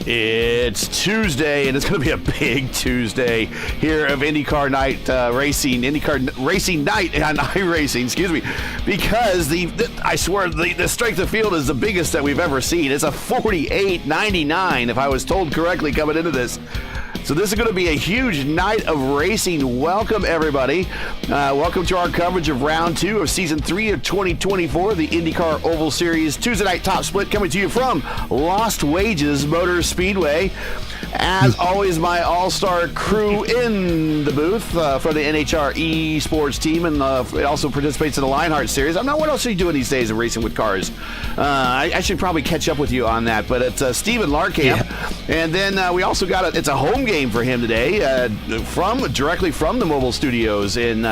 It's Tuesday, and it's going to be a big Tuesday here of IndyCar Night Racing, IndyCar Racing Night on iRacing, excuse me, because I swear the strength of field is the biggest that we've ever seen. It's a 48.99, if I was told correctly coming into this. So this is going to be a huge night of racing. Welcome, everybody. Welcome to our coverage of round 2 of season 3 of 2024, the IndyCar Oval Series Tuesday night top split, coming to you from Lost Wages Motor Speedway. As always, my all-star crew in the booth for the NHR eSports team, and it also participates in the Lionheart Series. I don't know what else are you doing these days of racing with cars. I should probably catch up with you on that, but it's Steven Larkamp. And then we also got it's a home game for him today directly from the mobile studios in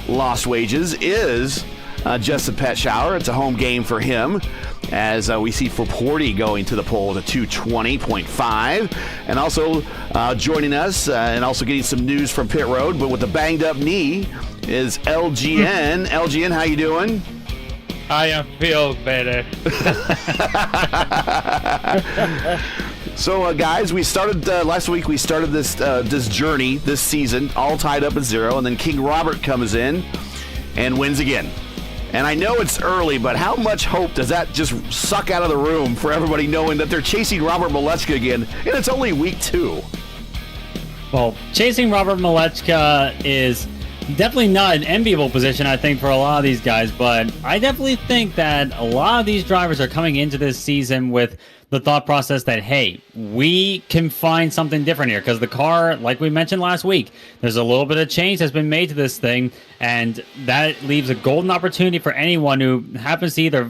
Lost Wages is Justin Petschauer. It's a home game for him, as we see Forporti going to the pole with a 220.5. And also joining us and also getting some news from pit road, but with a banged up knee, is LGN. LGN, how you doing? I feel better. So, guys, we started last week. We started this journey, this season, all tied up at 0, and then King Robert comes in and wins again. And I know it's early, but how much hope does that just suck out of the room for everybody knowing that they're chasing Robert Malechka again, and it's only week 2? Well, chasing Robert Malechka is definitely not an enviable position, I think, for a lot of these guys, but I definitely think that a lot of these drivers are coming into this season with the thought process that, hey, we can find something different here, because the car, like we mentioned last week, there's a little bit of change that's been made to this thing, and that leaves a golden opportunity for anyone who happens to either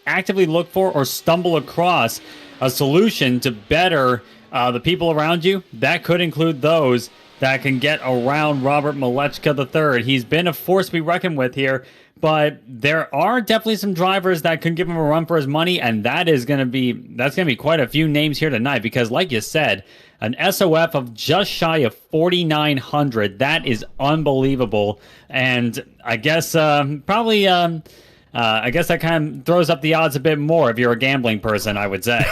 actively look for or stumble across a solution to better the people around you. That could include those that can get around Robert Malechka III. He's been a force to be reckoned with here, but there are definitely some drivers that can give him a run for his money, and that's going to be quite a few names here tonight, because like you said, an SOF of just shy of 4,900, that is unbelievable. And I guess that kind of throws up the odds a bit more if you're a gambling person, I would say.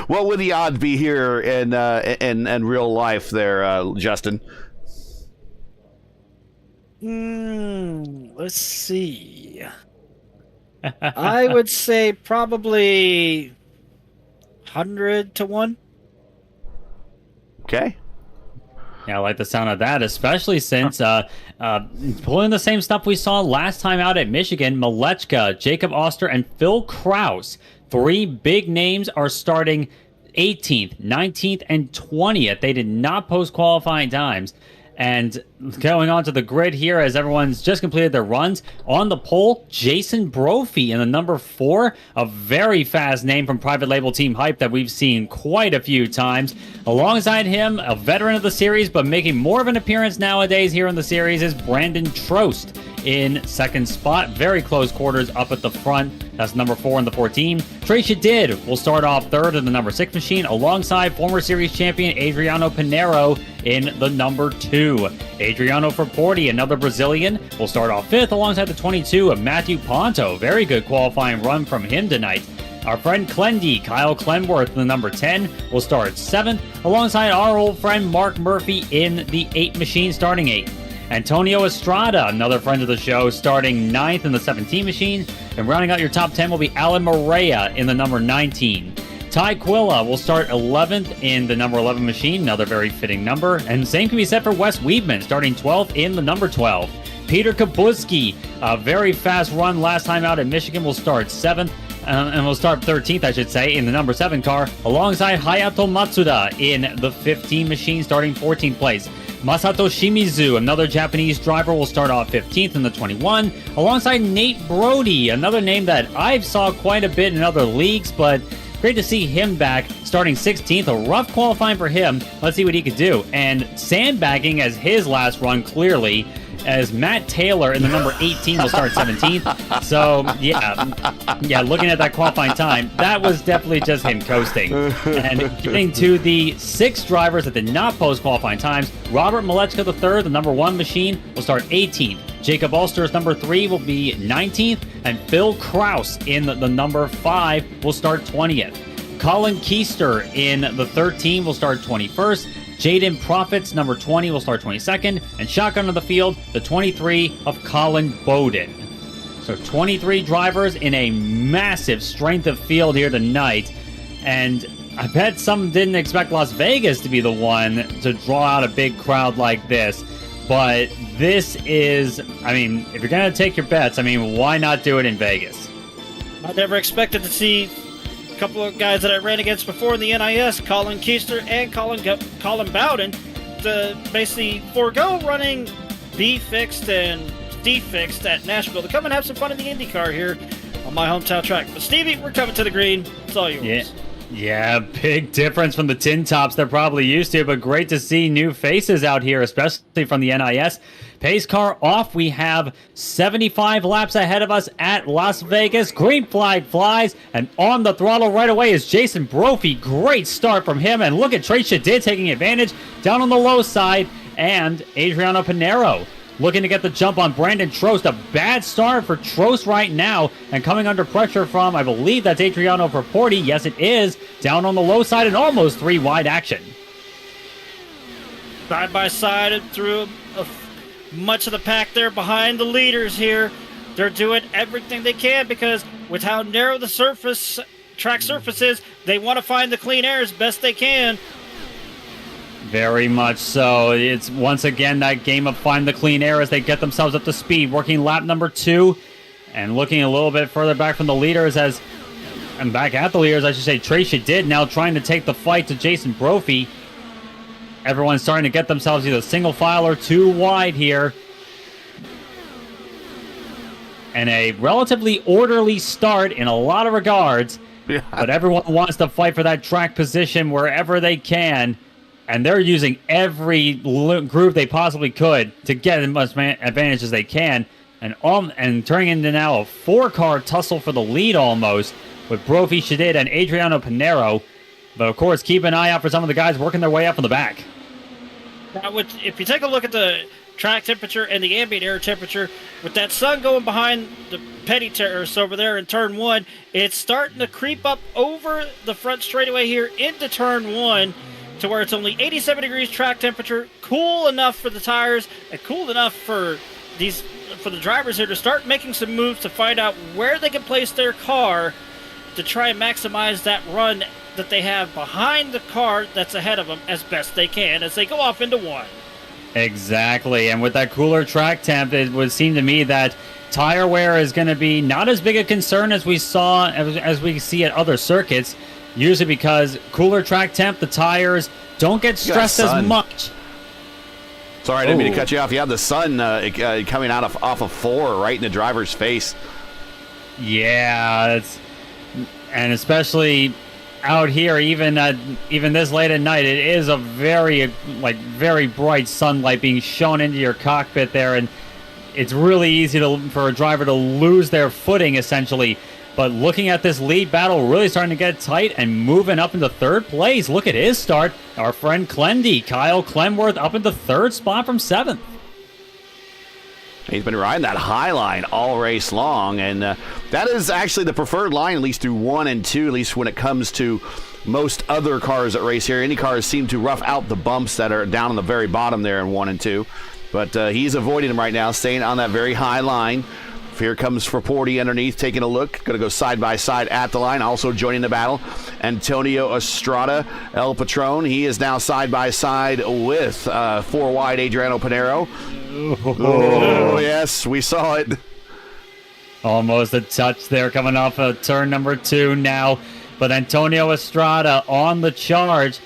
What would the odds be here in real life there, Justin? Let's see. I would say probably 100 to 1. Okay. Yeah, I like the sound of that, especially since pulling the same stuff we saw last time out at Michigan. Malechka, Jacob Oster, and Phil Kraus, 3 big names, are starting 18th, 19th, and 20th. They did not post qualifying times. And going on to the grid here, as everyone's just completed their runs, on the pole, Jason Brophy in the number 4, a very fast name from private label Team Hype that we've seen quite a few times. Alongside him, a veteran of the series, but making more of an appearance nowadays here in the series, is Brandon Trost in second spot. Very close quarters up at the front. That's number 4 in the 14. Trey Shadid will start off 3rd in the number 6 machine, alongside former series champion Adriano Pinheiro in the number 2. Adriano Forporti, another Brazilian, will start off 5th alongside the 22 of Matthew Ponto. Very good qualifying run from him tonight. Our friend Clendy, Kyle Clenworth in the number 10, will start 7th alongside our old friend Mark Murphy in the 8 machine, starting 8th. Antonio Estrada, another friend of the show, starting 9th in the 17 machine. And rounding out your top 10 will be Alan Morea in the number 19. Ty Quilla will start 11th in the number 11 machine, another very fitting number. And same can be said for Wes Weedman, starting 12th in the number 12. Peter Kabuski, a very fast run last time out at Michigan, will start 7th. And will start 13th, I should say, in the number 7 car, alongside Hayato Matsuda in the 15 machine, starting 14th place. Masato Shimizu, another Japanese driver, will start off 15th in the 21, alongside Nate Brody, another name that I've saw quite a bit in other leagues, but great to see him back, starting 16th. A rough qualifying for him. Let's see what he could do. And sandbagging as his last run, clearly, as Matt Taylor in the number 18 will start 17th. So, yeah, looking at that qualifying time, that was definitely just him coasting. And getting to the 6 drivers that did not post qualifying times, Robert Malechka III, the number 1 machine, will start 18th. Jacob Ulster's number 3 will be 19th, and Phil Kraus in the number 5 will start 20th. Colin Keister in the 13 will start 21st. Jaden Profits, number 20, will start 22nd. And shotgun of the field, the 23 of Colin Bowden. So 23 drivers in a massive strength of field here tonight. And I bet some didn't expect Las Vegas to be the one to draw out a big crowd like this. But this is, I mean, if you're going to take your bets, I mean, why not do it in Vegas? I never expected to see a couple of guys that I ran against before in the NIS, Colin Keister and Colin Bowden, to basically forego running B fixed and D fixed at Nashville to come and have some fun in the IndyCar here on my hometown track. But Stevie, we're coming to the green. It's all yours. Yeah, big difference from the tin tops they're probably used to, but great to see new faces out here, especially from the NIS. Pace car off. We have 75 laps ahead of us at Las Vegas. Green flag flies, and on the throttle right away is Jason Brophy. Great start from him, and look at Trey Shadid taking advantage down on the low side, and Adriano Pinero looking to get the jump on Brandon Trost. A bad start for Trost right now, and coming under pressure from, I believe that's Adriano Porporti. Yes, it is. Down on the low side and almost 3 wide action. Side by side and through much of the pack there behind the leaders here. They're doing everything they can because with how narrow the track surface is, they want to find the clean air as best they can. Very much so. It's once again that game of find the clean air as they get themselves up to speed. Working lap number 2 and looking a little bit further back from the leaders and back at the leaders, I should say. Trey Shadid now trying to take the fight to Jason Brophy. Everyone's starting to get themselves either single file or 2 wide here. And a relatively orderly start in a lot of regards. Yeah. But everyone wants to fight for that track position wherever they can. And they're using every groove they possibly could to get as much advantage as they can. And turning into now a 4-car tussle for the lead almost with Brophy, Shadid, and Adriano Pinero. But of course, keep an eye out for some of the guys working their way up from the back. Now, if you take a look at the track temperature and the ambient air temperature, with that sun going behind the petty terrace over there in turn 1, it's starting to creep up over the front straightaway here into turn 1. To where it's only 87 degrees track temperature, cool enough for the tires, and cool enough for the drivers here to start making some moves to find out where they can place their car to try and maximize that run that they have behind the car that's ahead of them as best they can as they go off into 1. Exactly, and with that cooler track temp, it would seem to me that tire wear is going to be not as big a concern as we see at other circuits. Usually because cooler track temp, the tires don't get stressed as much. Sorry, I didn't mean to cut you off. You have the sun coming out off of 4 right in the driver's face. Yeah, and especially out here, even this late at night, it is a very bright sunlight being shown into your cockpit there, and it's really easy for a driver to lose their footing essentially. But looking at this lead battle, really starting to get tight and moving up into 3rd place. Look at his start. Our friend Clendy, Kyle Clemworth, up into 3rd spot from 7th. He's been riding that high line all race long, and that is actually the preferred line, at least through 1 and 2, at least when it comes to most other cars that race here. Any cars seem to rough out the bumps that are down on the very bottom there in 1 and 2. But he's avoiding them right now, staying on that very high line. Here comes Porporti underneath, taking a look. Going to go side by side at the line. Also joining the battle, Antonio Estrada, El Patron. He is now side by side with 4 wide Adriano Pinero. Oh, yes, we saw it. Almost a touch there coming off of turn number 2 now. But Antonio Estrada on the charge,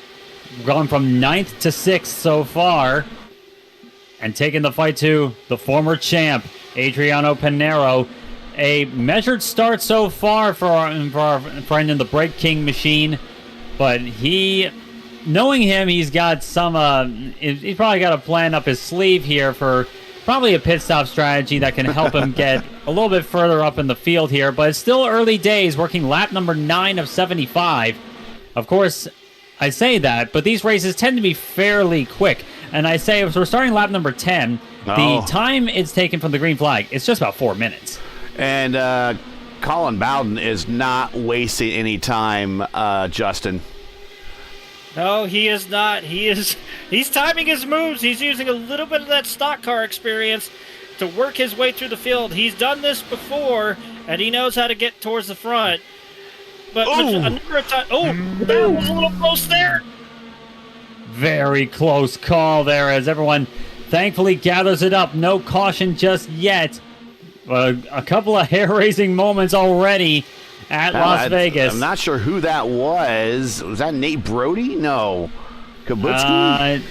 gone from 9th to 6th so far. And taking the fight to the former champ, Adriano Pinero. A measured start so far for our friend in the Break King machine. But knowing him, he's got he's probably got a plan up his sleeve here for probably a pit stop strategy that can help him get a little bit further up in the field here. But it's still early days, working lap number 9 of 75. Of course, I say that, but these races tend to be fairly quick. And I say, if we're starting lap number 10, the time it's taken from the green flag, it's just about 4 minutes. And Colin Bowden is not wasting any time, Justin. No, he is not. He's timing his moves. He's using a little bit of that stock car experience to work his way through the field. He's done this before, and he knows how to get towards the front. But a number of times, that was a little close there. Very close call there as everyone thankfully gathers it up. No caution just yet. A couple of hair-raising moments already at Las Vegas. I'm not sure who that was. Was that Nate Brody? No. Kabutsky?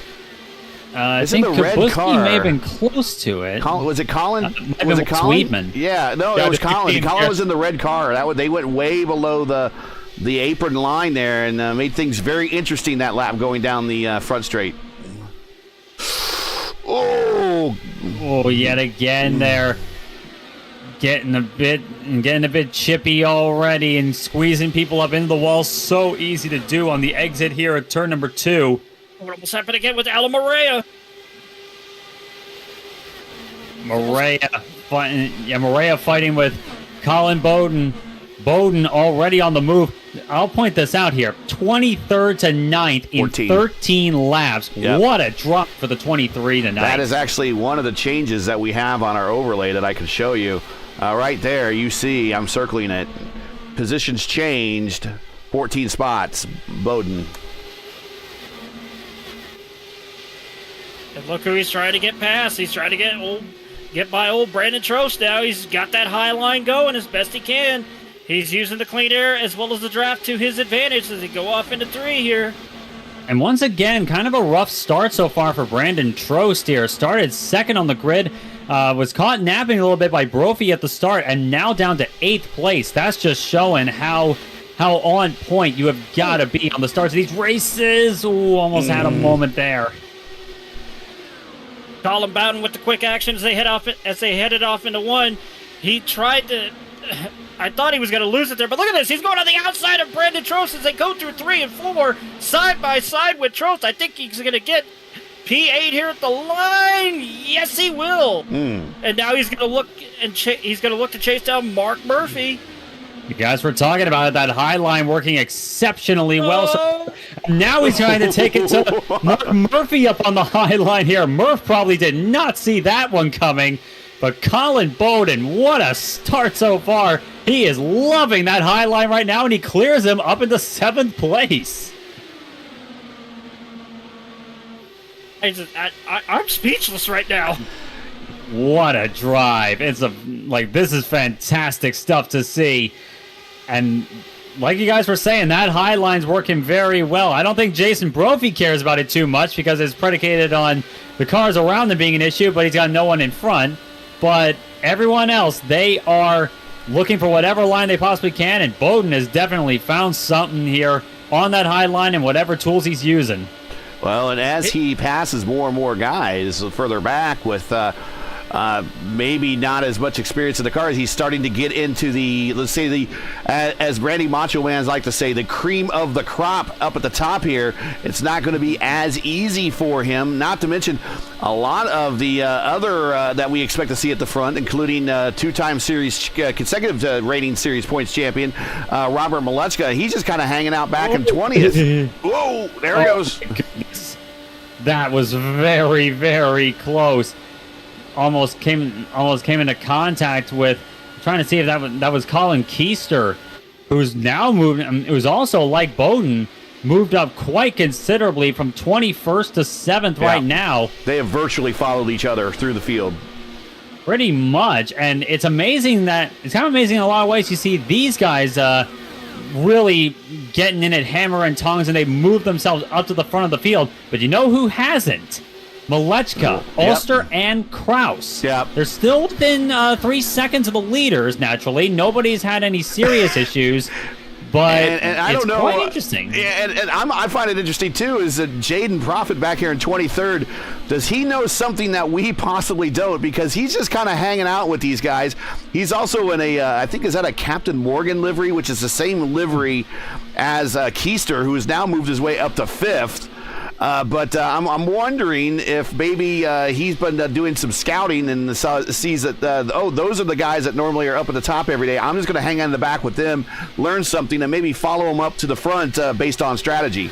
I think in the red Kabutsky car. may have been close to it. Was it Colin? Was it Colin? Sweetman? Yeah, no, Yeah, it was the Colin. 15, Colin yeah. was in the red car. They went way below the apron line there and made things very interesting that lap going down the front straight. Oh, Yet again there. Getting a bit chippy already and squeezing people up into the wall. So easy to do on the exit here at turn number 2. What almost happened again with Alan Morea? Morea fighting with Colin Bowden. Bowden already on the move. I'll point this out here. 23rd to 9th in 14. 13 laps. Yep. What a drop for the 23 tonight. that is actually one of the changes that we have on our overlay that I can show you. Right there, you see, I'm circling it. Positions changed. 14 spots. Bowden. And look who he's trying to get past. He's trying to get by old Brandon Trost now. He's got that high line going as best he can. He's using the clean air as well as the draft to his advantage as they go off into 3 here. And once again, kind of a rough start so far for Brandon Trost here. Started second on the grid, was caught napping a little bit by Brophy at the start, and now down to 8th place. That's just showing how on point you have got to be on the starts of these races. Ooh, almost had a moment there. Colin Bowden with the quick action as they headed off into 1. He tried to... I thought he was going to lose it there, but look at this. He's going on the outside of Brandon Trost as they go through 3 and 4 side by side with Trost. I think he's going to get P8 here at the line. Yes, he will. And now he's going to look to chase down Mark Murphy. You guys were talking about it, that high line working exceptionally well. So now he's trying to take it to Mark Murphy up on the high line here. Murph probably did not see that one coming. But Colin Bowden, what a start so far. He is loving that high line right now, and he clears him up into 7th place. I'm speechless right now. What a drive. This is fantastic stuff to see. And like you guys were saying, that high line's working very well. I don't think Jason Brophy cares about it too much because it's predicated on the cars around him being an issue, but he's got no one in front. But everyone else, they are looking for whatever line they possibly can, and Bowden has definitely found something here on that high line and whatever tools he's using. Well, and as he passes more and more guys further back with maybe not as much experience in the cars, he's starting to get into the, let's say, as Brandy Macho Man's like to say, the cream of the crop up at the top here. It's not going to be as easy for him, not to mention a lot of the other that we expect to see at the front, including two-time series consecutive rating series points champion Robert Malechka. He's just kind of hanging out back in 20th. Whoa, there he goes. Goodness. That was very, very close. Almost came into contact with, trying to see if that was Colin Keister, who's now moving. Who's also, like Bowden, moved up quite considerably from 21st to 7th right now. They have virtually followed each other through the field. Pretty much, and it's amazing that it's kind of amazing in a lot of ways. You see these guys really getting in at hammer and tongs, and they move themselves up to the front of the field. But you know who hasn't? Malechka, Ulster, and Kraus. Yep. They're still within 3 seconds of the leaders, naturally. Nobody's had any serious issues, but and I it's don't know, quite interesting. Yeah, and I find it interesting, too, is that Jaden Profit back here in 23rd, does he know something that we possibly don't? Because he's just kind of hanging out with these guys. He's also in a, I think, is that a Captain Morgan livery, which is the same livery as Keister, who has now moved his way up to 5th. But I'm wondering if maybe he's been doing some scouting and sees that, those are the guys that normally are up at the top every day. I'm just going to hang out in the back with them, learn something, and maybe follow them up to the front based on strategy.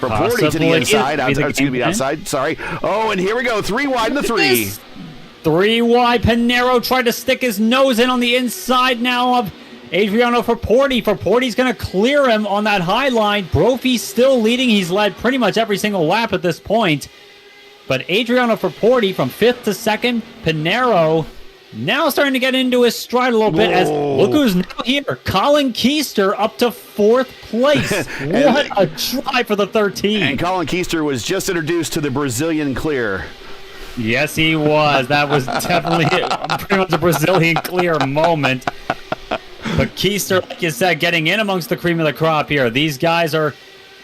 Reporting to the inside. Outside. Sorry. Oh, and here we go. 3 wide in the 3. 3 wide. Pinero tried to stick his nose in on the inside now of Adriano Forporti. Forporti's going to clear him on that high line. Brophy's still leading. He's led pretty much every single lap at this point. But Adriano Forporti from 5th to 2nd. Pinero now starting to get into his stride a little bit. As look who's now here. Colin Keister up to 4th place. What a try for the 13. And Colin Keister was just introduced to the Brazilian clear. Yes, he was. That was definitely pretty much a Brazilian clear moment. But Keister, like you said, getting in amongst the cream of the crop here. These guys are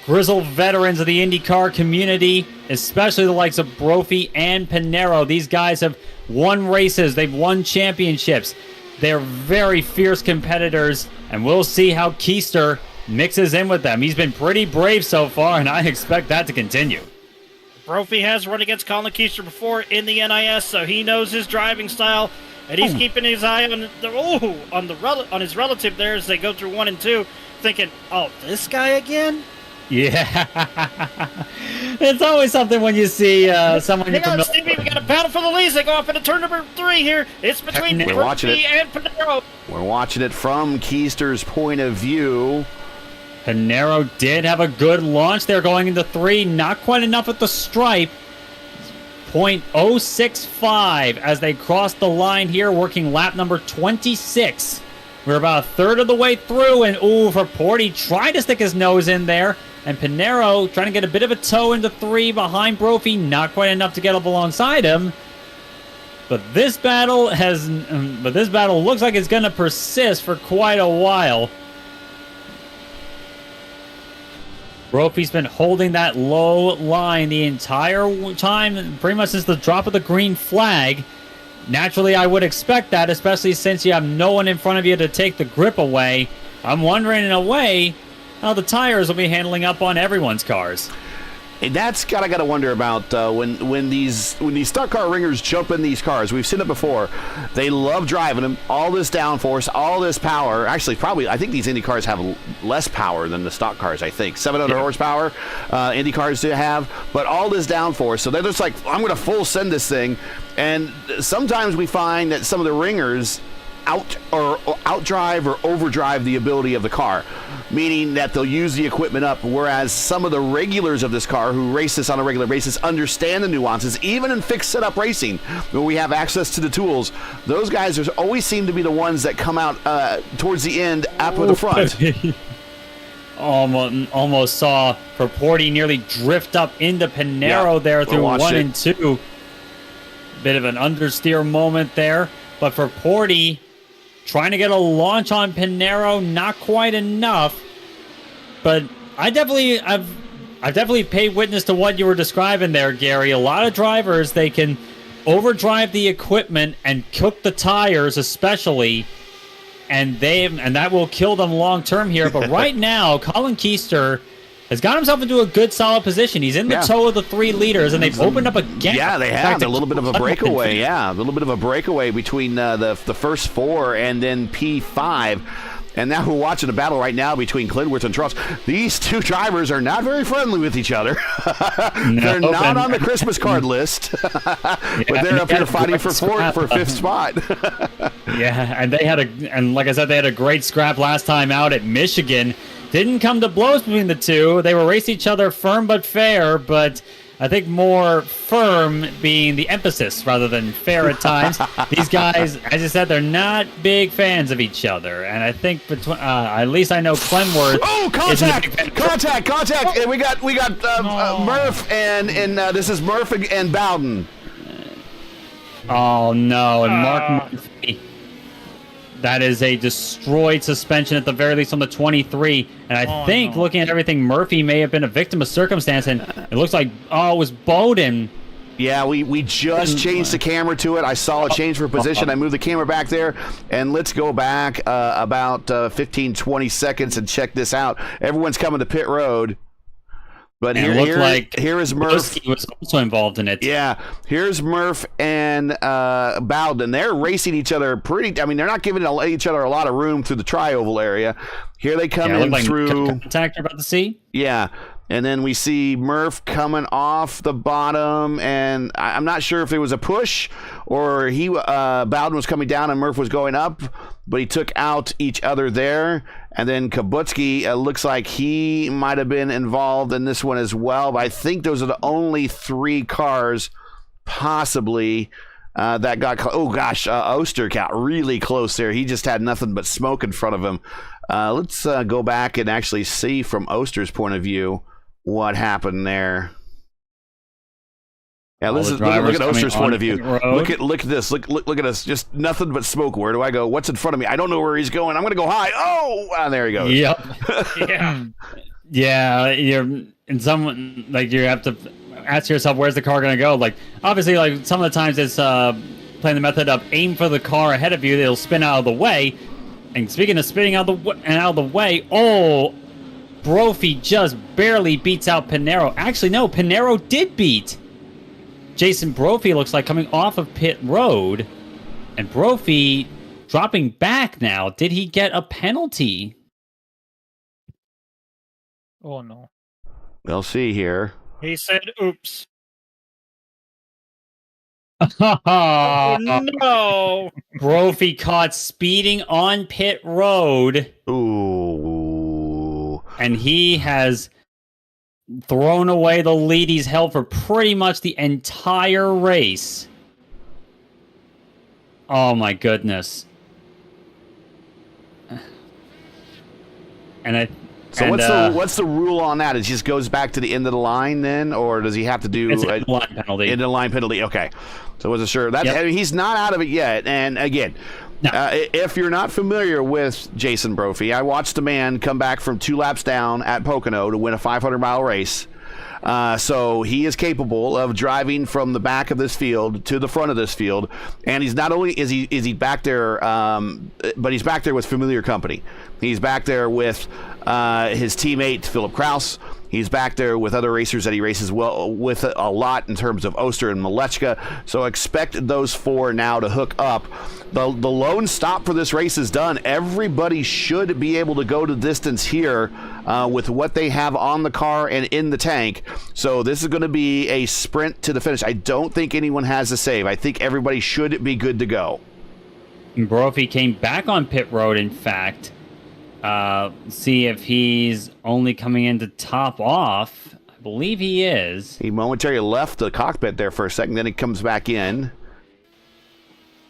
grizzled veterans of the IndyCar community, especially the likes of Brophy and Pinero. These guys have won races. They've won championships. They're very fierce competitors, and we'll see how Keister mixes in with them. He's been pretty brave so far, and I expect that to continue. Brophy has run against Colin Keister before in the NIS, so he knows his driving style, and he's keeping his eye on his relative there as they go through 1 and 2, thinking, "Oh, this guy again." Yeah, it's always something when you see someone. Hang on, Stevie, we got a battle for the leads. They go off into turn number 3 here. It's between Brophy and Pinero. We're watching it from Keister's point of view. Pinero did have a good launch there going into 3. Not quite enough at the stripe. 0.065 as they cross the line here, working lap number 26. We're about a third of the way through, and Forporti tried to stick his nose in there. And Pinero trying to get a bit of a toe into 3 behind Brophy. Not quite enough to get up alongside him. But this battle looks like it's going to persist for quite a while. Brophy's been holding that low line the entire time, pretty much since the drop of the green flag. Naturally, I would expect that, especially since you have no one in front of you to take the grip away. I'm wondering, in a way, how the tires will be handling up on everyone's cars. And that's I gotta wonder about when these stock car ringers jump in these cars. We've seen it before. They love driving them. All this downforce, all this power. Actually, probably I think these Indy cars have less power than the stock cars. I think 700 horsepower. Indy cars do have, but all this downforce. So they're just like, I'm gonna full send this thing. And sometimes we find that some of the ringers outdrive or overdrive the ability of the car, meaning that they'll use the equipment up, whereas some of the regulars of this car who race this on a regular basis understand the nuances, even in fixed setup racing where we have access to the tools. Those guys always seem to be the ones that come out towards the end up at the front. Almost saw Forporti nearly drift up into Pinero there through 1 and 2. Bit of an understeer moment there, but Forporti trying to get a launch on Pinero, not quite enough. But I've definitely paid witness to what you were describing there, Gary. A lot of drivers, they can overdrive the equipment and cook the tires, especially, and that will kill them long term here. But right now, Colin Keister has got himself into a good, solid position. He's in the toe of the 3 leaders, and they've opened up a gap. Yeah, they have. A little bit of a breakaway. Yeah, a little bit of a breakaway between the first 4 and then P5. And now we're watching a battle right now between Clintworth and Truss. These 2 drivers are not very friendly with each other. They're not on the Christmas card list, but they're up here fighting for 5th spot. Yeah, and like I said, they had a great scrap last time out at Michigan. Didn't come to blows between the 2. They were racing each other firm but fair, but I think more firm being the emphasis rather than fair at times. These guys, as you said, they're not big fans of each other, and I think at least I know Clemworth. Oh, contact! And we got Murph and this is Murph and Bowden. Oh no, and Mark Murphy. That is a destroyed suspension at the very least on the 23. And I think, looking at everything, Murphy may have been a victim of circumstance. And it looks like, it was Bowden. Yeah, we just changed the camera to it. I saw a change for position. I moved the camera back there. And let's go back about 15, 20 seconds and check this out. Everyone's coming to pit road. But And it looked like here is Murph. Broski was also involved in it. Yeah, here's Murph and Bowden. They're racing each other pretty. I mean, they're not giving each other a lot of room through the tri-oval area. Here they come in like through contact you're about to see. Yeah, and then we see Murph coming off the bottom, and I'm not sure if it was a push or Bowden was coming down and Murph was going up, but he took out each other there. And then Kabutsky looks like he might have been involved in this one as well. But I think those are the only 3 cars possibly that got oh gosh, Oster got really close there. He just had nothing but smoke in front of him. Let's go back and actually see from Oster's point of view what happened there. Yeah, look at Oster's point of view. Look at this. Look at us. Just nothing but smoke. Where do I go? What's in front of me? I don't know where he's going. I'm going to go high. Oh, there he goes. Yep. Yeah. Yeah, you're in some like you have to ask yourself where's the car going to go. Like obviously, like some of the times it's playing the method of aim for the car ahead of you. It'll spin out of the way. And speaking of spinning out of the way, Brophy just barely beats out Pinero. Actually, no, Pinero did beat Jason Brophy, looks like, coming off of pit road. And Brophy dropping back now. Did he get a penalty? Oh, no. We'll see here. He said, oops. Oh, no. Brophy caught speeding on pit road. Ooh. And he has thrown away the lead he's held for pretty much the entire race. Oh my goodness. What's the rule on that? It just goes back to the end of the line then, or does he have to do it's a line penalty? End of the line penalty. Okay, so I wasn't sure. He's not out of it yet. And again, no. If you're not familiar with Jason Brophy, I watched a man come back from 2 laps down at Pocono to win a 500-mile race. So he is capable of driving from the back of this field to the front of this field, and he's not only is he back there, but he's back there with familiar company. He's back there with his teammate Philip Kraus. He's back there with other racers that he races well with a lot in terms of Oster and Malechka. So expect those 4 now to hook up. The lone stop for this race is done. Everybody should be able to go the distance here with what they have on the car and in the tank. So this is going to be a sprint to the finish. I don't think anyone has a save. I think everybody should be good to go. Brophy came back on pit road, in fact. See if he's only coming in to top off. I believe he is. He momentarily left the cockpit there for a second, then he comes back in.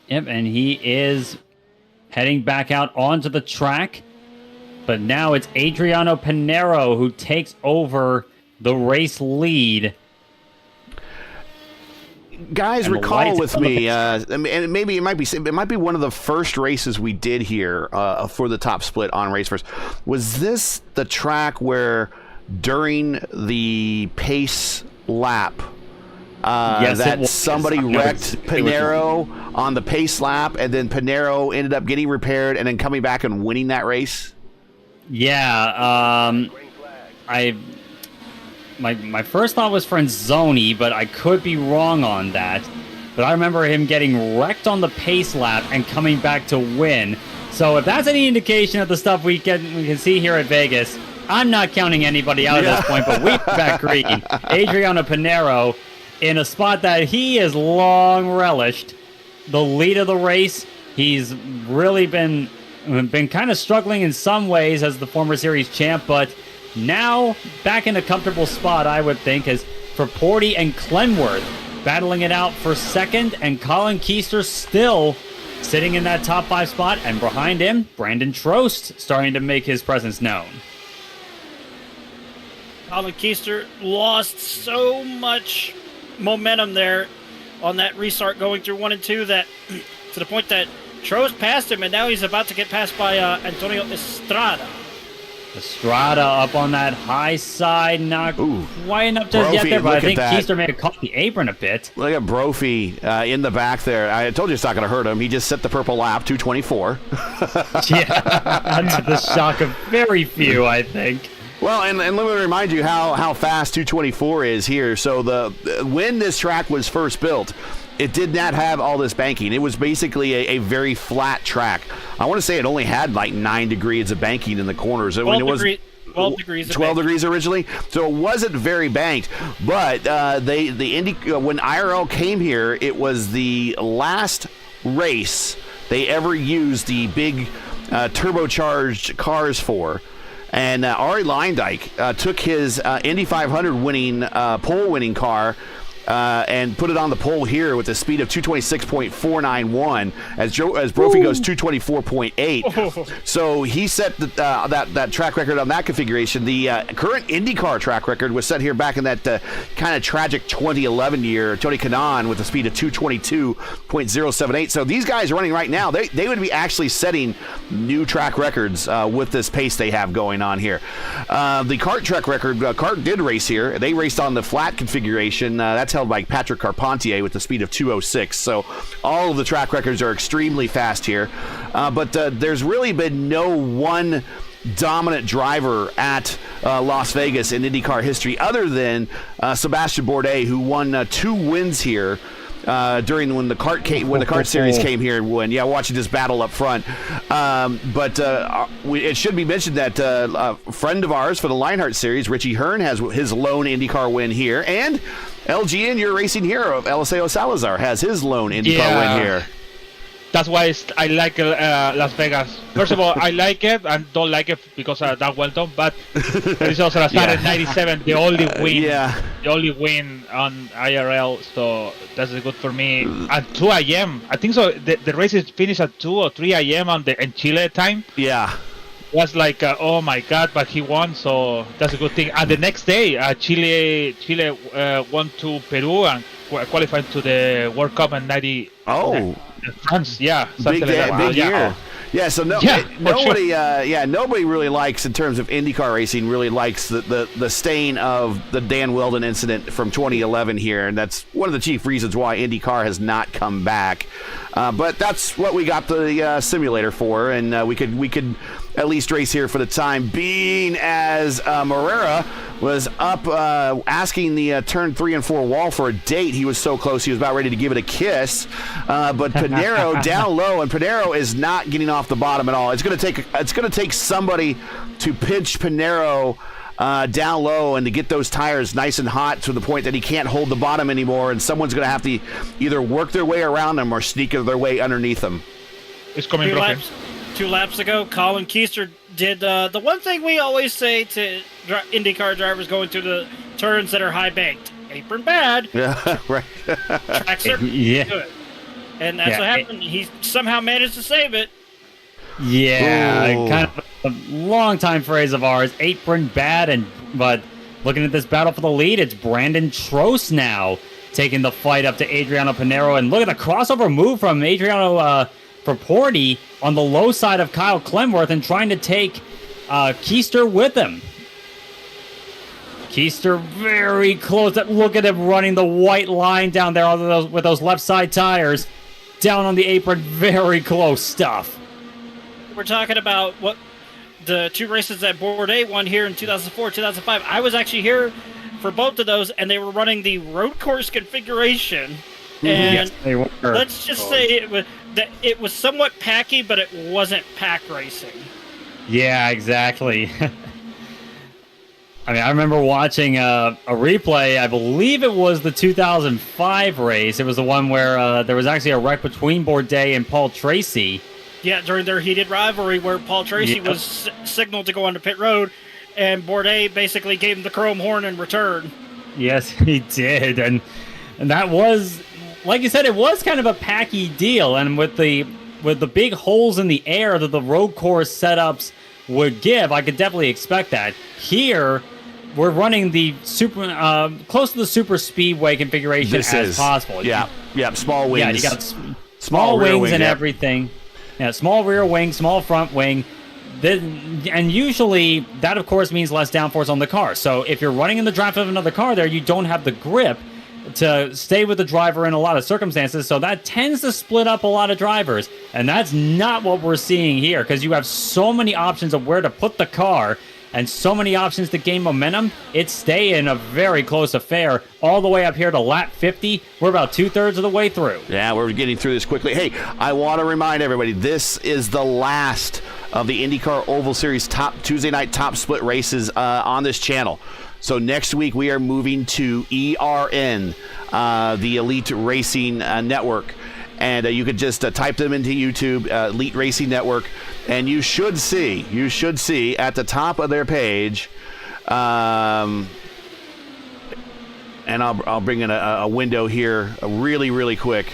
Yep, and he is heading back out onto the track. But now it's Adriano Pinero who takes over the race lead. Guys, recall with me, and maybe it might be one of the first races we did here for the top split on Race First. Was this the track where during the pace lap that somebody wrecked Pinero on the pace lap, and then Pinero ended up getting repaired and then coming back and winning that race? Yeah, My first thought was Franzoni, but I could be wrong on that. But I remember him getting wrecked on the pace lap and coming back to win. So if that's any indication of the stuff we can see here at Vegas, I'm not counting anybody out at this point, but we're back green. Adriano Pinero in a spot that he has long relished. The lead of the race, he's really been kind of struggling in some ways as the former series champ, but now back in a comfortable spot, I would think, as for Porty and Clenworth battling it out for second, and Colin Keister still sitting in that top 5 spot, and behind him, Brandon Trost starting to make his presence known. Colin Keister lost so much momentum there on that restart going through 1 and 2 that to the point that Trost passed him, and now he's about to get passed by Antonio Estrada. Estrada up on that high side, not quite enough just yet there, but I think Keister may have caught the apron a bit. Look at Brophy in the back there. I told you it's not going to hurt him. He just set the purple lap, 224. Yeah, to the shock of very few, I think. Well, and let me remind you how fast 224 is here. So when this track was first built, it did not have all this banking. It was basically a very flat track. I want to say it only had like 9 degrees of banking in the corners. 12 degrees. 12 degrees originally, so it wasn't very banked. But when IRL came here, it was the last race they ever used the big turbocharged cars for. And Arie Luyendyk took his Indy 500 winning pole winning car and put it on the pole here with a speed of 226.491 as Brophy goes 224.8. So he set that track record on that configuration. The current IndyCar track record was set here back in that kind of tragic 2011 year. Tony Kanaan with a speed of 222.078. So these guys running right now, they would be actually setting new track records with this pace they have going on here. The kart track record, kart did race here. They raced on the flat configuration. That's held by Patrick Carpentier with the speed of 206. So all of the track records are extremely fast here. But there's really been no one dominant driver at Las Vegas in IndyCar history other than Sebastian Bourdais, who won 2 wins here when the kart series came here. Watching this battle up front. It should be mentioned that a friend of ours for the Lionheart series, Richie Hearn, has his lone IndyCar win here, and LGN, your racing hero, Eliseo Salazar, has his lone IndyCar win here. That's why I like Las Vegas. First of all, I like it and don't like it because of Doug Welton, but it's also a started 97, the only win on IRL, so that's good for me. At 2 a.m., I think so. The race is finished at 2 or 3 a.m. in Chile time. Yeah. Was like, oh my God, but he won, so that's a good thing. And the next day, Chile won to Peru and qualified to the World Cup in 90. Oh. France, yeah. Big year. Yeah, so nobody sure. Nobody really likes, in terms of IndyCar racing, really likes the stain of the Dan Weldon incident from 2011 here, and that's one of the chief reasons why IndyCar has not come back. But that's what we got the simulator for, and we could at least race here for the time being, as Morera was up asking the turn 3 and 4 wall for a date. He was so close, he was about ready to give it a kiss. But Pinero down low, and Pinero is not getting off the bottom at all. It's going to take somebody to pinch Pinero down low and to get those tires nice and hot to the point that he can't hold the bottom anymore, and someone's going to have to either work their way around them or sneak their way underneath them. It's coming broken. 2 laps ago, Colin Keister did the one thing we always say to IndyCar drivers going through the turns that are high banked: apron bad. Yeah, right. Track surface good. And that's what happened. He somehow managed to save it. Yeah, kind of a long-time phrase of ours, apron bad. But looking at this battle for the lead, it's Brandon Trost now taking the fight up to Adriano Pinero. And look at the crossover move from Adriano Porporti on the low side of Kyle Clemworth and trying to take Keister with him. Keister very close. Look at him running the white line down there with those left side tires. Down on the apron, very close stuff. We're talking about what the 2 races that Bourdais won here in 2004, 2005. I was actually here for both of those, and they were running the road course configuration. And yes, they were. Let's just say it was somewhat packy, but it wasn't pack racing. Yeah, exactly. I mean, I remember watching a replay. I believe it was the 2005 race. It was the one where there was actually a wreck between Bourdais and Paul Tracy. Yeah, during their heated rivalry where Paul Tracy was signaled to go onto pit road, and Bourdais basically gave him the chrome horn in return. Yes, he did. And that was, like you said, it was kind of a packy deal. And with the big holes in the air that the road course setups would give, I could definitely expect that. Here, we're running the close to the super speedway configuration possible. Yeah, small wings. Yeah, you got small wings and everything. Yeah, small rear wing, small front wing. And usually, that, of course, means less downforce on the car. So if you're running in the draft of another car there, you don't have the grip to stay with the driver in a lot of circumstances. So that tends to split up a lot of drivers. And that's not what we're seeing here, because you have so many options of where to put the car. and so many options to gain momentum, it's staying a very close affair all the way up here to lap 50. We're about 2/3 of the way through. Yeah, we're getting through this quickly. Hey, I want to remind everybody, this is the last of the IndyCar Oval Series Tuesday night top split races on this channel. So next week we are moving to ERN, the Elite Racing Network. And you could just type them into YouTube, Elite Racing Network, and you should see at the top of their page, and I'll bring in a window here really quick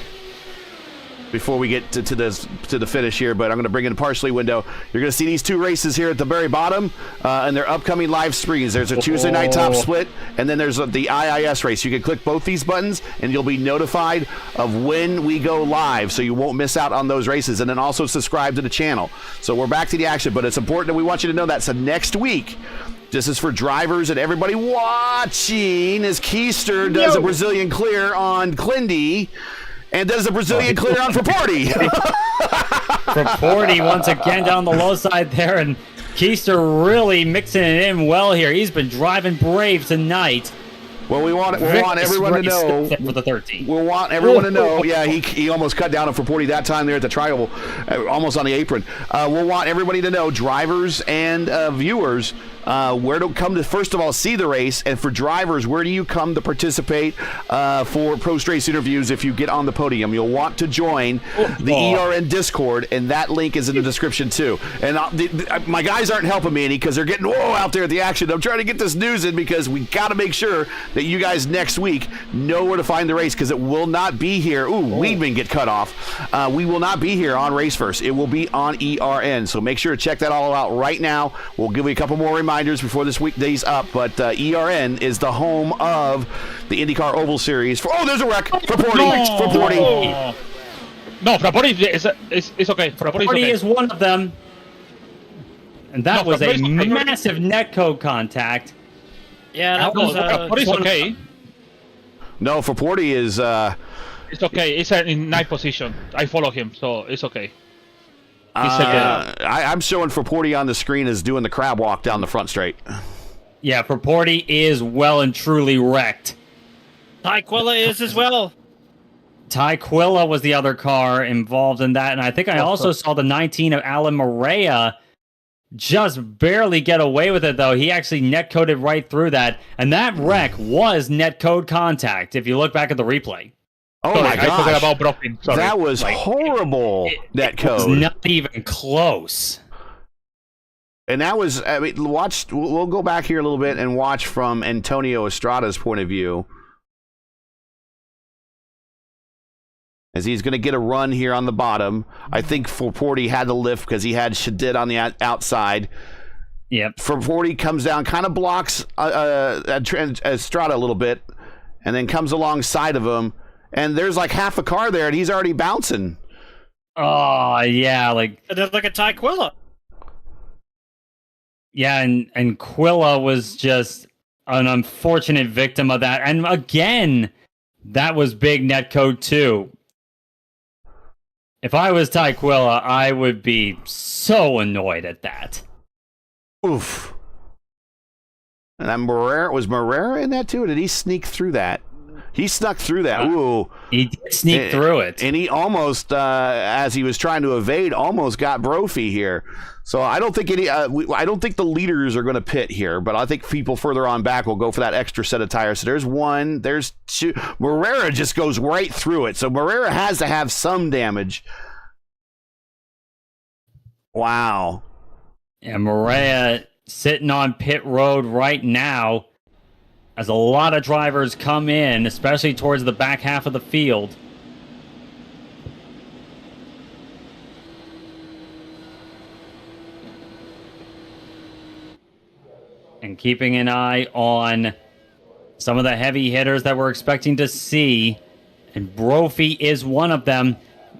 before we get to the finish here, but I'm going to bring in a partially window. You're going to see these two races here at the very bottom, and their upcoming live streams. There's a Tuesday night top split, and then there's the IIS race. You can click both these buttons, and you'll be notified of when we go live, so you won't miss out on those races. And then also subscribe to the channel. So we're back to the action, but it's important that we want you to know that. So next week, this is for drivers and everybody watching, as Keister does a Brazilian clear on Clindy. And does the Brazilian clear on Fraporti. Fraporti once again down the low side there, and Keister really mixing it in well here. He's been driving brave tonight. Well, we want everyone to know. For the 13. We'll want everyone to know. Yeah, he almost cut down on Fraporti that time there at the tri-oval, almost on the apron. We'll want everybody to know, drivers and viewers, where to come to, first of all, see the race, and for drivers, where do you come to participate for post-race interviews if you get on the podium? You'll want to join the ERN Discord, and that link is in the description too. And my guys aren't helping me any because they're getting out there at the action. I'm trying to get this news in because we got to make sure that you guys next week know where to find the race, because it will not be here. Weedman get cut off. We will not be here on Race First. It will be on ERN. So make sure to check that all out right now. We'll give you a couple more reminders before this weekday's up, but ERN is the home of the IndyCar Oval Series. There's a wreck. Fraporti. No, Fraporti is okay. Fraporti is one of them. And that was a massive netcode contact. Yeah, that was Fraporti's okay. No, Fraporti is... It's okay. It's in ninth position. I follow him, so it's okay. I'm showing Fraporti on the screen as doing the crab walk down the front straight. Yeah, Fraporti is well and truly wrecked. Tyquilla is as well. Tyquilla was the other car involved in that, and I think I also saw the 19 of Alan Morea just barely get away with it, though. He actually netcoded right through that, and that wreck was netcode contact, if you look back at the replay. Oh my gosh. I forgot about Brockman. Sorry. That was horrible, that code. It was not even close. And that was, we'll go back here a little bit and watch from Antonio Estrada's point of view, as he's going to get a run here on the bottom. I think Fraporti had the lift because he had Shadid on the outside. Yep. Fraporti comes down, kind of blocks Estrada a little bit, and then comes alongside of him. And there's like half a car there, and he's already bouncing. Oh, yeah. And then look at Tyquilla. Yeah, and Quilla was just an unfortunate victim of that. And again, that was big netcode too. If I was Tyquilla, I would be so annoyed at that. Oof. And that was Morera in that too? Or did he sneak through that? He snuck through that. Ooh. He did sneak through it. And he almost, as he was trying to evade, almost got Brophy here. So I don't think I don't think the leaders are going to pit here, but I think people further on back will go for that extra set of tires. So there's one, there's two. Morera just goes right through it. So Morera has to have some damage. Wow. Yeah, Morera sitting on pit road right now, as a lot of drivers come in, especially towards the back half of the field. And keeping an eye on some of the heavy hitters that we're expecting to see. And Brophy is one of them.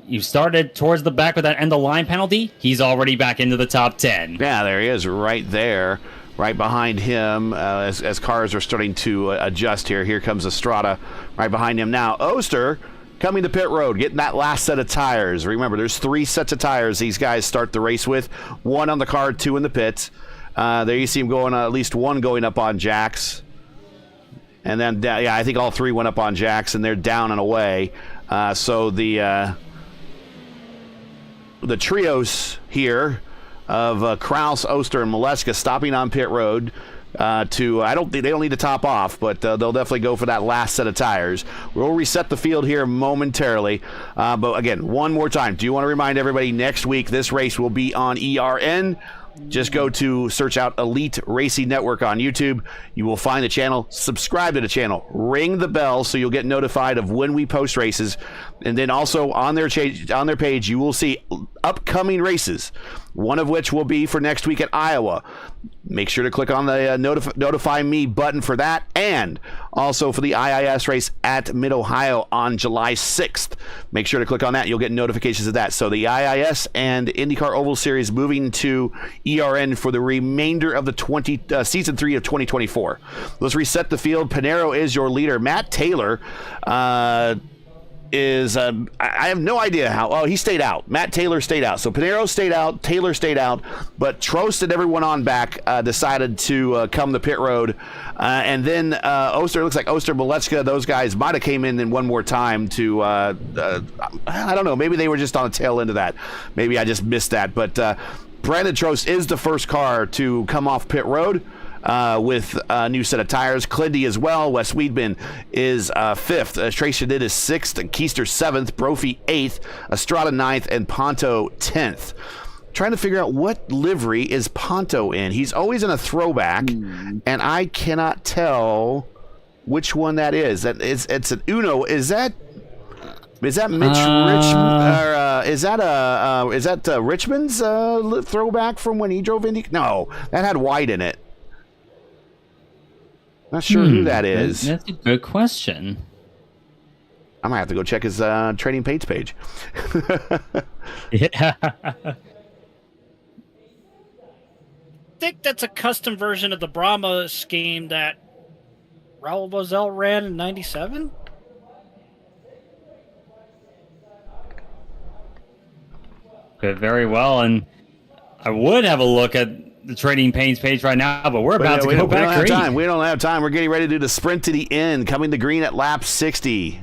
You started towards the back with that end of line penalty. He's already back into the top 10. Yeah, there he is right there. Right behind him, as cars are starting to adjust here. Here comes Estrada right behind him now. Oster coming to pit road, getting that last set of tires. Remember, there's 3 sets of tires these guys start the race with. 1 on the car, 2 in the pits. There you see him going, at least one going up on jacks. And then, yeah, I think all three went up on jacks, and they're down and away. So the trios here of Kraus, Oster, and Maleska stopping on pit road I don't think they don't need to top off, but they'll definitely go for that last set of tires. We'll reset the field here momentarily. But again, one more time, do you want to remind everybody next week this race will be on ERN? Just go to search out Elite Racing Network on YouTube. You will find the channel. Subscribe to the channel. Ring the bell so you'll get notified of when we post races. And then also on their page, you will see upcoming races, one of which will be for next week at Iowa. Make sure to click on the notify me button for that, and also for the IIS race at Mid-Ohio on July 6th. Make sure to click on that. You'll get notifications of that. So the IIS and IndyCar Oval Series moving to ERN for the remainder of the season 3 of 2024. Let's reset the field. Pinero is your leader. Matt Taylor is I have no idea how. Oh, he stayed out. Matt Taylor stayed out. So Pinero stayed out, Taylor stayed out, but Trost and everyone on back decided to come the pit road. And then Oster, looks like Oster, Maleska, those guys might have came in one more time to I don't know, maybe they were just on the tail end of that. Maybe I just missed that. But Brandon Trost is the first car to come off pit road with a new set of tires. Clindy as well. Wes Weedman is 5th. Tracy did is 6th. Keister 7th. Brophy 8th. Estrada 9th. And Ponto 10th. Trying to figure out what livery is Ponto in. He's always in a throwback, and I cannot tell which one that is. It's an Uno. Is that Mitch Richmond? Or is that Richmond's throwback from when he drove Indy? No, that had white in it. Not sure who that is. That's a good question. I might have to go check his Trading Pates page. Yeah. I think that's a custom version of the Brahma scheme that Raul Boesel ran in '97. Good, very well. And I would have a look at the Trading Pains page right now, but we're about to go back green. We don't have time. We're getting ready to do the sprint to the end, coming to green at lap 60.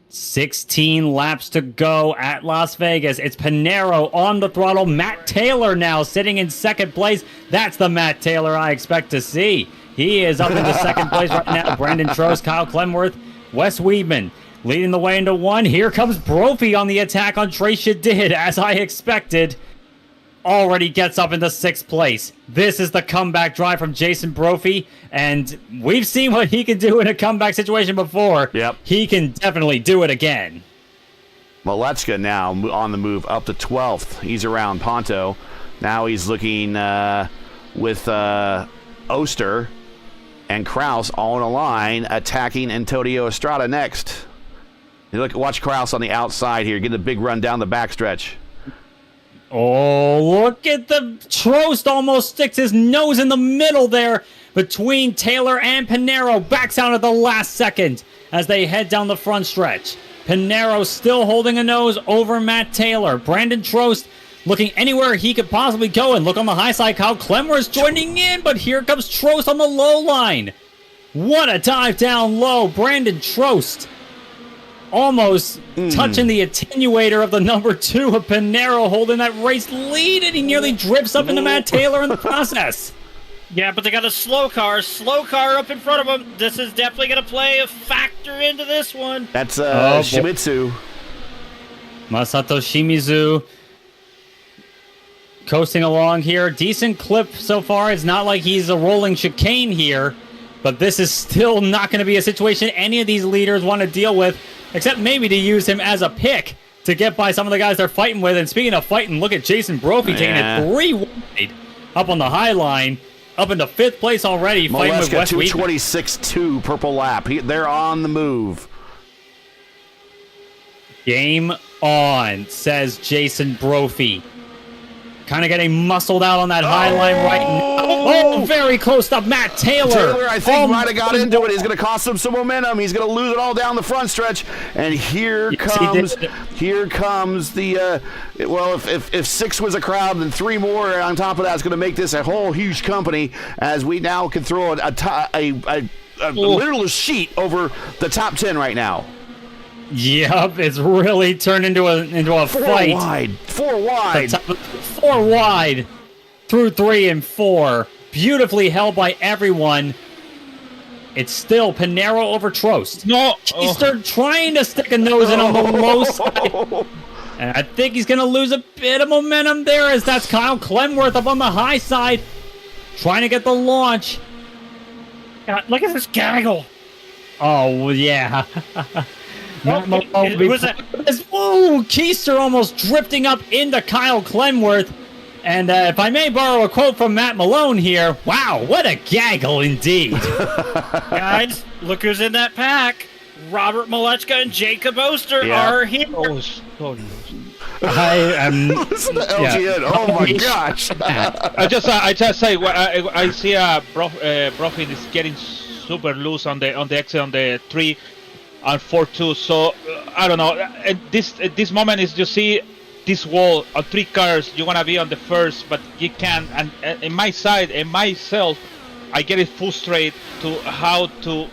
16 laps to go at Las Vegas. It's Pinero on the throttle. Matt Taylor now sitting in second place. That's the Matt Taylor I expect to see. He is up into second place right now. Brandon Trost, Kyle Clemworth, Wes Weedman leading the way into one. Here comes Brophy on the attack on Trey Shadid, as I expected. Already gets up into 6th place. This is the comeback drive from Jason Brophy, and we've seen what he can do in a comeback situation before. Yep. He can definitely do it again. Maleska now on the move up to 12th. He's around Ponto. Now he's looking with Oster and Kraus all in a line, attacking Antonio Estrada next. Watch Kraus on the outside here, getting a big run down the backstretch. Oh, look at the Trost almost sticks his nose in the middle there between Taylor and Pinero. Backs out at the last second as they head down the front stretch. Pinero still holding a nose over Matt Taylor. Brandon Trost looking anywhere he could possibly go. And look on the high side, Kyle Clemworth joining in, but here comes Trost on the low line. What a dive down low. Brandon Trost almost touching the attenuator of the number 2 of Pinero, holding that race lead, and he nearly drifts up into Matt Taylor in the process. Yeah, but they got a slow car up in front of them. This is definitely going to play a factor into this one. That's Shimizu. Masato Shimizu coasting along here. Decent clip so far. It's not like he's a rolling chicane here, but this is still not going to be a situation any of these leaders want to deal with, except maybe to use him as a pick to get by some of the guys they're fighting with. And speaking of fighting, look at Jason Brophy taking it 3 wide up on the high line, up into 5th place already, fighting with Wes Weedman. 2:26.2 purple lap. They're on the move. Game on, says Jason Brophy. kind of getting muscled out on that high line right now. Oh, very close up, Matt Taylor. Taylor, I think, might have got into it. He's going to cost him some momentum. He's going to lose it all down the front stretch. And here comes the, if 6 was a crowd, then 3 more on top of that is going to make this a whole huge company, as we now can throw a literal sheet over the top 10 right now. Yep, it's really turned into a fight. Four wide. 4 wide through 3 and 4. Beautifully held by everyone. It's still Pinero over Trost. No. Keister trying to stick a nose in on the low side. And I think he's going to lose a bit of momentum there, as that's Kyle Clemworth up on the high side, trying to get the launch. God, look at this gaggle. Oh, yeah. Who was that? Ooh, Keister almost drifting up into Kyle Clemworth. And if I may borrow a quote from Matt Malone here, wow, what a gaggle indeed. Guys, look who's in that pack. Robert Malechka and Jacob Oster are here. I am. Listen to LGN. Oh my gosh! I just say I see Brofin is getting super loose on the exit on the 3 and 4-2. So I don't know. And this moment is, you see this wall on 3 cars. You want to be on the first, but you can't. And in my side and myself, I get it frustrated to how to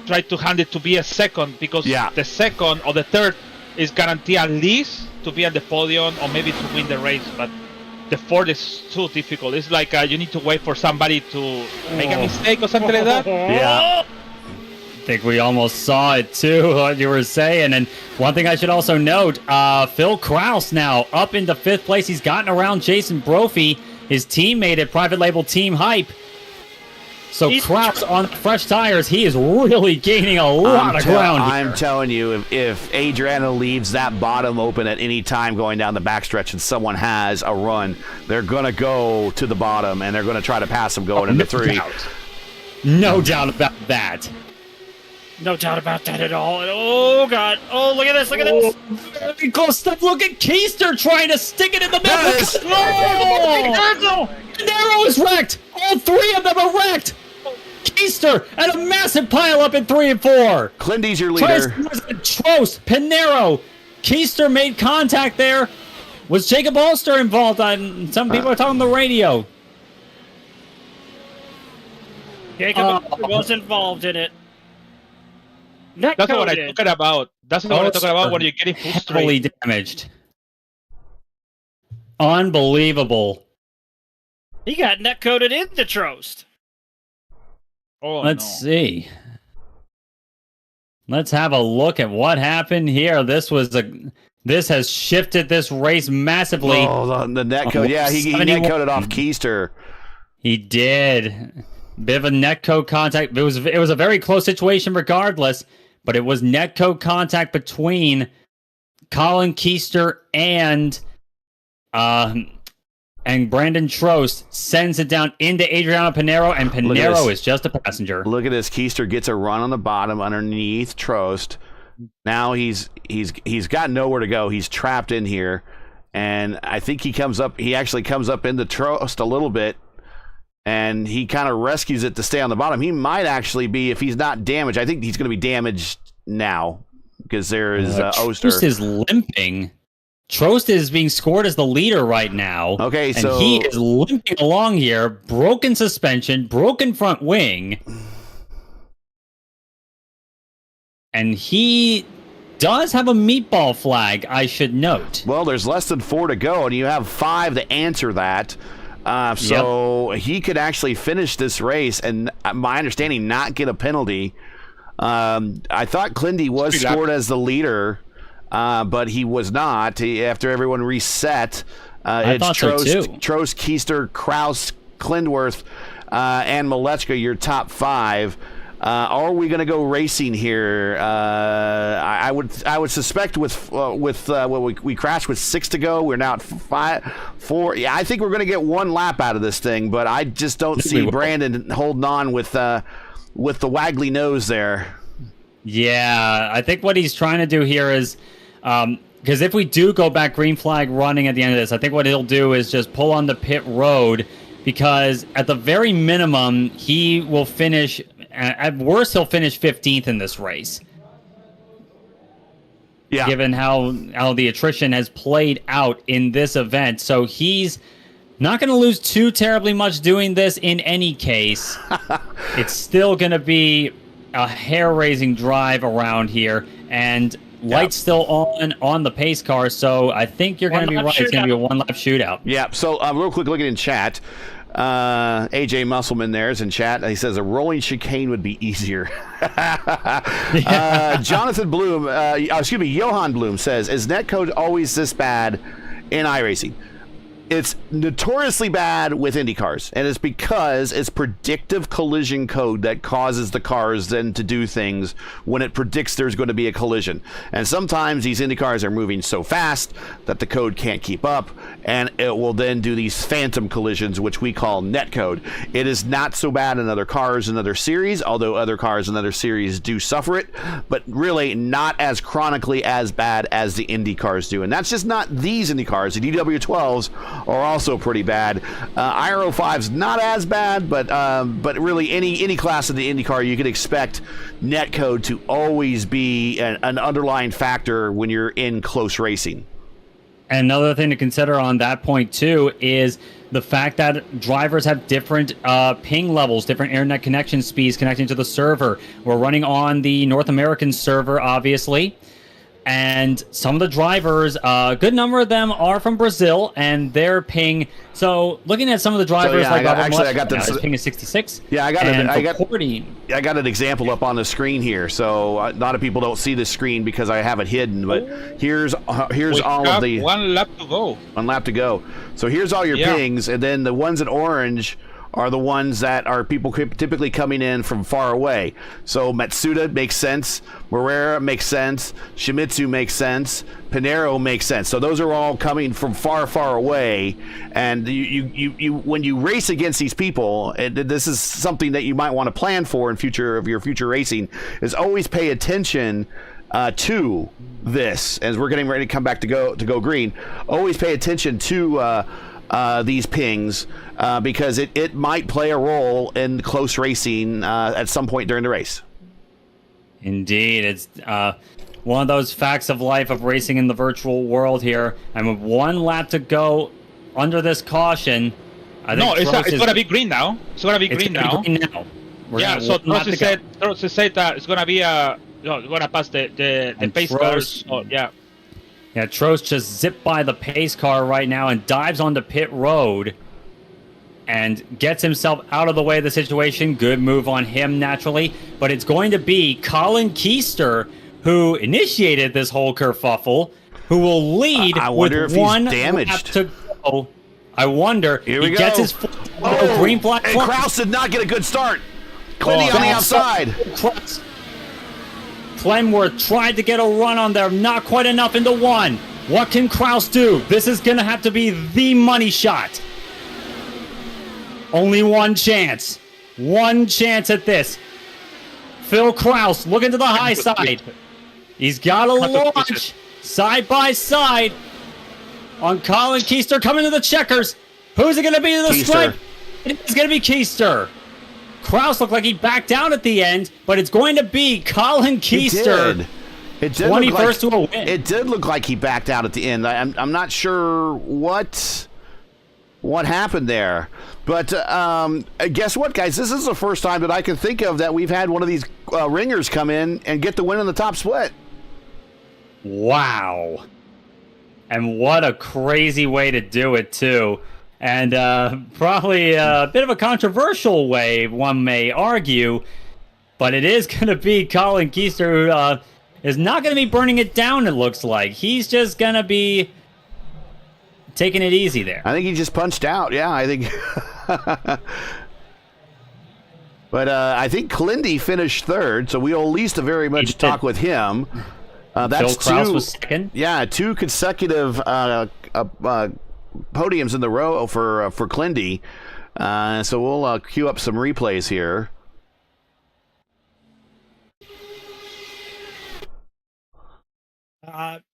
try to hand it to be a second, because the second or the third is guaranteed at least to be at the podium or maybe to win the race, but the fourth is too difficult. It's like you need to wait for somebody to make a mistake or something like that. Yeah. I think we almost saw it too, what you were saying. And one thing I should also note, Phil Kraus now up into 5th place. He's gotten around Jason Brophy, his teammate at Private Label Team Hype. So Kraus on fresh tires, he is really gaining a lot of ground here. I'm telling you, if Adriano leaves that bottom open at any time going down the backstretch and someone has a run, they're going to go to the bottom and they're going to try to pass him going into 3. No doubt about that. No doubt about that at all. Oh, God. Oh, look at this. Look at this. Very close stuff. Look at Keister trying to stick it in the middle. Oh! Pinero is wrecked. All 3 of them are wrecked. Keister and a massive pile up in 3 and 4. Clindy's your leader. Trost, Pinero. Keister made contact there. Was Jacob Oster involved? Some people are talking on the radio. Jacob was involved in it. That's what I'm talking about. That's what I'm talking about when you're getting frustrated. Heavily damaged. Unbelievable. He got netcoded into Trost. Oh, Let's see. Let's have a look at what happened here. This has shifted this race massively. Oh, the netcode. Yeah, he netcoded off Keister. He did. Bit of a netcode contact. It was a very close situation regardless, but it was netcode contact between Colin Keister and Brandon Trost, sends it down into Adriano Pinero, and Pinero is just a passenger. Look at this. Keister gets a run on the bottom underneath Trost. Now he's got nowhere to go. He's trapped in here, and I think he actually comes up into Trost a little bit, and he kind of rescues it to stay on the bottom. He might actually be, if he's not damaged. I think he's going to be damaged now because there is Oster. Trost is limping. Trost is being scored as the leader right now. Okay, so he is limping along here. Broken suspension, broken front wing. And he does have a meatball flag, I should note. Well, there's less than 4 to go, and you have 5 to answer that. So he could actually finish this race, and my understanding, not get a penalty. I thought Clindy was scored as the leader. But he was not. After everyone reset, it's Trost, Keister, Kraus, Klindworth, and Malechka, your top 5. Are we going to go racing here? I would suspect with we crashed with 6 to go. We're now at 4. Yeah, I think we're going to get 1 lap out of this thing, but I just don't see Brandon holding on with the waggly nose there. Yeah, I think what he's trying to do here is Because if we do go back green flag running at the end of this, I think what he'll do is just pull on the pit road, because at the very minimum, he will finish, at worst, he'll finish 15th in this race. Yeah. Given how the attrition has played out in this event. So he's not going to lose too terribly much doing this in any case. It's still going to be a hair-raising drive around here, and lights still on the pace car, so I think you're going to be right. It's going to be a one-lap shootout. Yeah, so real quick, looking in chat, AJ Musselman there is in chat. He says a rolling chicane would be easier. Jonathan Bloom, Johan Bloom says, is netcode always this bad in iRacing? It's notoriously bad with Indy cars, and it's because it's predictive collision code that causes the cars then to do things when it predicts there's going to be a collision. And sometimes these Indy cars are moving so fast that the code can't keep up, and it will then do these phantom collisions, which we call netcode. It is not so bad in other cars in other series, although other cars in other series do suffer it, but really not as chronically as bad as the Indy cars do. And that's just not these Indy cars. The DW12s are also pretty bad. IR05's not as bad, but really any class of the IndyCar, you could expect netcode to always be an underlying factor when you're in close racing. And another thing to consider on that point too is the fact that drivers have different ping levels, different internet connection speeds connecting to the server. We're running on the North American server, obviously. And some of the drivers, a good number of them are from Brazil, and their ping. So, looking at some of the drivers, I got this ping is 66. Yeah, I got an example up on the screen here. So, a lot of people don't see the screen because I have it hidden. But here's all of the 1 lap to go. 1 lap to go. So here's all your pings, and then the ones in orange are the ones that are people typically coming in from far away. So Matsuda makes sense, Morera makes sense, Shimizu makes sense, Pinero makes sense. So those are all coming from far, far away. And you when you race against these people, and this is something that you might want to plan for in your future racing, is always pay attention to this. As we're getting ready to come back to go green, always pay attention to these pings because it might play a role in close racing at some point during the race. Indeed. It's one of those facts of life of racing in the virtual world here. And with 1 lap to go under this caution, I think it's going to be green now. It's going to be green now. So Trost said that it's going to be going to pass the pace cars. Yeah, Trost just zipped by the pace car right now and dives onto pit road and gets himself out of the way of the situation. Good move on him, naturally. But it's going to be Colin Keister who initiated this whole kerfuffle, who will lead with 1 lap to go. I wonder. Here we go. Gets his green flag. And Kraus did not get a good start. Clindy on the outside. Clemworth tried to get a run on there, not quite enough into 1. What can Kraus do? This is going to have to be the money shot. Only 1 chance. 1 chance at this. Phil Kraus looking to the high side. He's got to launch side by side on Colin Keister coming to the checkers. Who's it going to be to the stripe? It's going to be Keister. Kraus looked like he backed down at the end, but it's going to be Colin Keister. It did 21st to a win. It did look like he backed out at the end. I'm not sure what happened there. But guess what, guys? This is the first time that I can think of that we've had one of these ringers come in and get the win in the top split. Wow. And what a crazy way to do it, too. And probably a bit of a controversial way, one may argue. But it is going to be Colin Keister who is not going to be burning it down, it looks like. He's just going to be taking it easy there. I think he just punched out. Yeah, I think. But I think Clindy finished 3rd, so we'll at least very much talk with him. That's Phil Kraus was 2nd. Yeah, 2 consecutive podiums in the row for Clindy. So we'll queue up some replays here.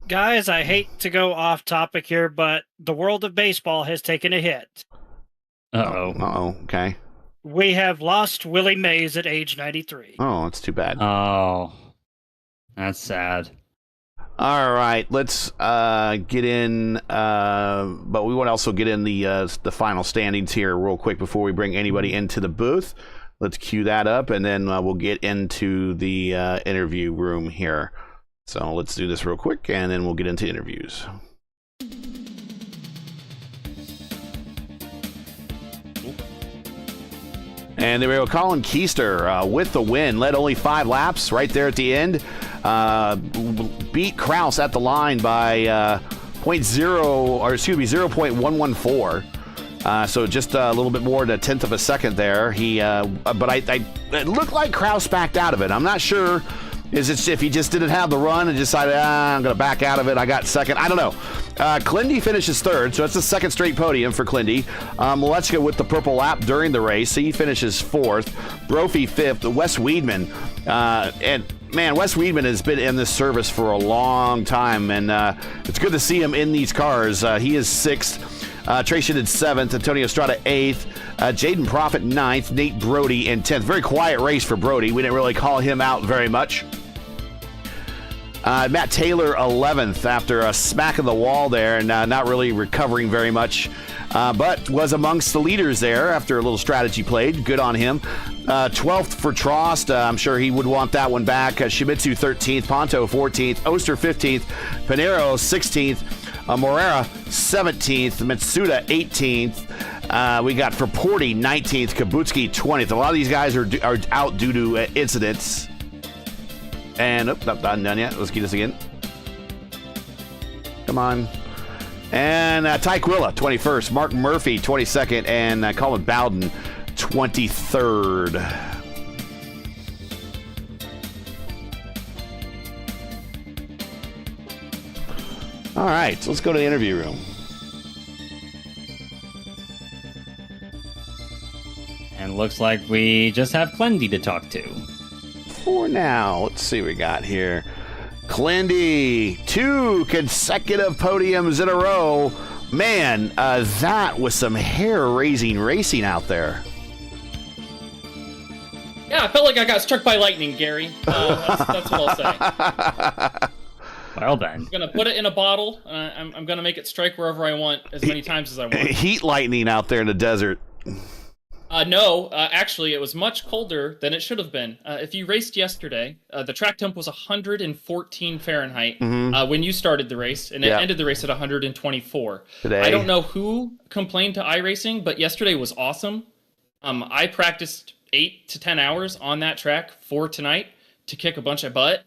Guys, I hate to go off topic here, but the world of baseball has taken a hit. Uh-oh. Okay. We have lost Willie Mays at age 93. Oh, that's too bad. Oh, that's sad. All right, let's get in, but we want to also get in the final standings here real quick before we bring anybody into the booth. Let's cue that up, and then we'll get into the interview room here. So let's do this real quick, and then we'll get into interviews. And there we go. Colin Keister with the win. Led only 5 laps right there at the end. Beat Kraus at the line by 0.114. So just a little bit more than a tenth of a second there. But it looked like Kraus backed out of it. I'm not sure. Is it if he just didn't have the run and decided, I'm going to back out of it. I got second. I don't know. Clindy finishes third, so that's the second straight podium for Clindy. Malechka with the purple lap during the race. He finishes fourth. Brophy fifth. Wes Weedman. And, man, Wes Weedman has been in this service for a long time, and it's good to see him in these cars. He is sixth. Trace did seventh. Antonio Estrada eighth. Jaden Profit ninth. Nate Brody in 10th. Very quiet race for Brody. We didn't really call him out very much. Matt Taylor 11th after a smack of the wall there and not really recovering very much, but was amongst the leaders there after a little strategy played. Good on him. 12th for Trost. I'm sure he would want that one back. Shimizu 13th. Ponto 14th. Oster 15th. Pinero 16th. Morera 17th. Mitsuda 18th. We got Fraporti 19th. Kabutsky 20th. A lot of these guys are out due to incidents. And, not done yet. Let's get this again. Come on. And Ty Quilla, 21st. Mark Murphy, 22nd. And Colin Bowden, 23rd. All right, so let's go to the interview room. And looks like we just have Clendy to talk to. For now, let's see what we got here. Clindy, 2 consecutive podiums in a row. Man, that was some hair-raising racing out there. Yeah, I felt like I got struck by lightning, Gary. That's what I'll say. Well then. I'm going to put it in a bottle. I'm going to make it strike wherever I want as many times as I want. Heat lightning out there in the desert. No, actually, it was much colder than it should have been. If you raced yesterday, the track temp was 114 Fahrenheit when you started the race, and it ended the race at 124. Today. I don't know who complained to iRacing, but yesterday was awesome. I practiced 8 to 10 hours on that track for tonight to kick a bunch of butt,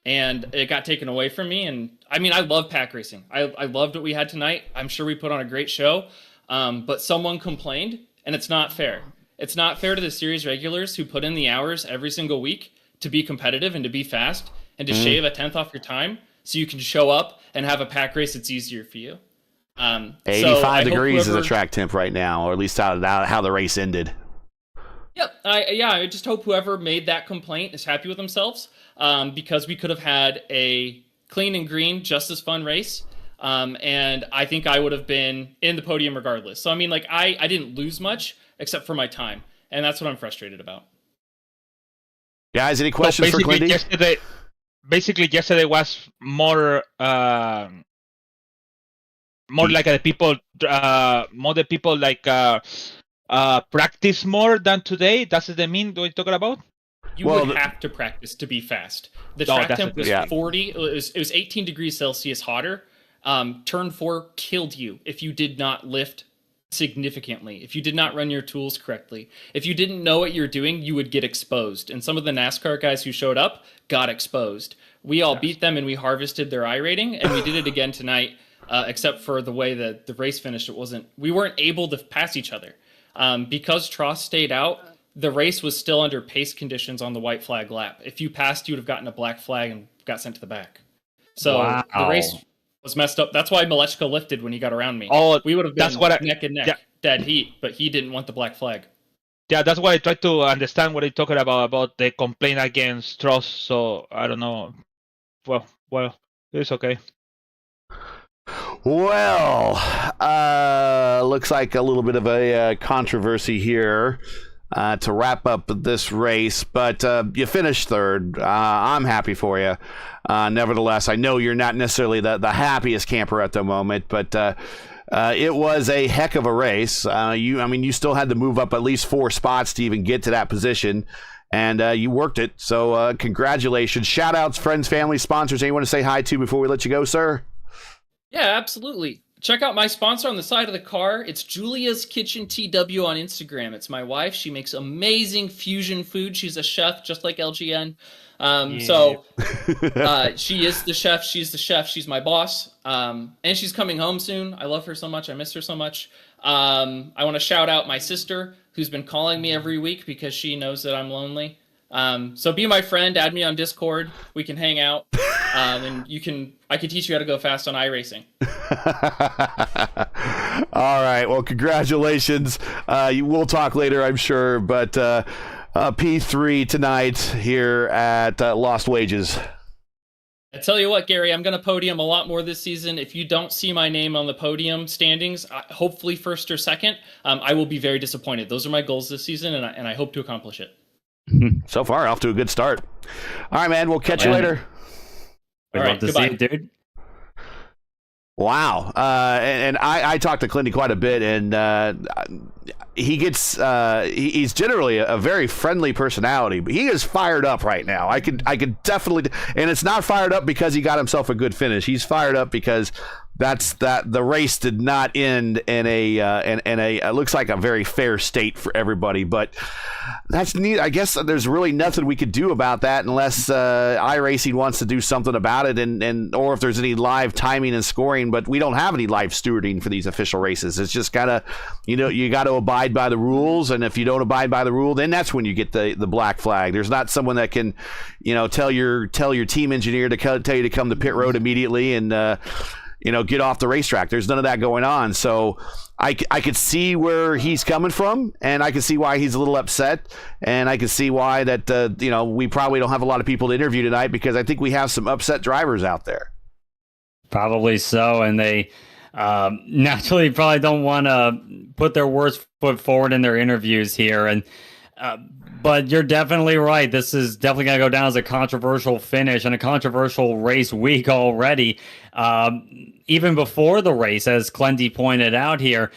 and it got taken away from me. And I mean, I love pack racing. I loved what we had tonight. I'm sure we put on a great show, but someone complained. And it's not fair. It's not fair to the series regulars who put in the hours every single week to be competitive and to be fast and to shave a tenth off your time so you can show up and have a pack race that's easier for you. 85 degrees is the track temp right now, or at least how the race ended. Yep. I just hope whoever made that complaint is happy with themselves, because we could have had a clean and green, just as fun race. And I think I would have been in the podium regardless. So, I mean, like, I didn't lose much except for my time. And that's what I'm frustrated about. Guys, any questions for Clindy? Yesterday was more like the people like practice more than today. That's the mean what you're talking about? You would have to practice to be fast. The track temp was 40. It was 18 degrees Celsius hotter. Turn 4 killed you if you did not lift significantly, if you did not run your tools correctly. If you didn't know what you're doing, you would get exposed. And some of the NASCAR guys who showed up got exposed. We all beat them and we harvested their I rating, and we did it again tonight, except for the way that the race finished. We weren't able to pass each other. Because Tross stayed out, the race was still under pace conditions on the white flag lap. If you passed, you would have gotten a black flag and got sent to the back. So the race was messed up. That's why Malechka lifted when he got around me. Oh, we would have been neck and neck, dead heat, but he didn't want the black flag. Yeah, that's why I tried to understand what he's talking about the complaint against Tross. So I don't know. Well, it's okay. Well, looks like a little bit of a controversy here to wrap up this race, but you finished third. I'm happy for you. Nevertheless, I know you're not necessarily the happiest camper at the moment, but it was a heck of a race. You still had to move up at least 4 spots to even get to that position, and you worked it. So congratulations. Shout outs, friends, family, sponsors. Anyone to say hi to before we let you go, sir? Yeah, absolutely. Check out my sponsor on the side of the car. It's Julia's Kitchen TW on Instagram. It's my wife. She makes amazing fusion food. She's a chef, just like LGN. So she is the chef. She's the chef. She's my boss. And she's coming home soon. I love her so much. I miss her so much. I want to shout out my sister, who's been calling me every week because she knows that I'm lonely. So be my friend, add me on Discord. We can hang out. And I can teach you how to go fast on iRacing. All right. Well, congratulations. We'll talk later, I'm sure. But P3 tonight here at Lost Wages. I tell you what, Gary, I'm going to podium a lot more this season. If you don't see my name on the podium standings, hopefully first or second, I will be very disappointed. Those are my goals this season, and I hope to accomplish it. So far, off to a good start. All right, man. We'll catch you later. We'd love to see it, dude. Wow. And I talked to Clinty quite a bit, and he's generally a very friendly personality, but he is fired up right now. I could definitely, and it's not fired up because he got himself a good finish. He's fired up because the race did not end in a it looks like a very fair state for everybody, but that's neat. I guess there's really nothing we could do about that unless iRacing wants to do something about it, and or if there's any live timing and scoring, but we don't have any live stewarding for these official races. It's just gotta, you got to abide by the rules, and if you don't abide by the rule, then that's when you get the black flag. There's not someone that can, tell your team engineer to tell you to come to pit road immediately and get off the racetrack. There's none of that going on. So I could see where he's coming from, and I can see why he's a little upset, and I can see why that, we probably don't have a lot of people to interview tonight because I think we have some upset drivers out there. Probably so, and they naturally probably don't want to put their worst foot forward in their interviews here. And but you're definitely right. This is definitely going to go down as a controversial finish and a controversial race week already. Even before the race, as Clenty pointed out here.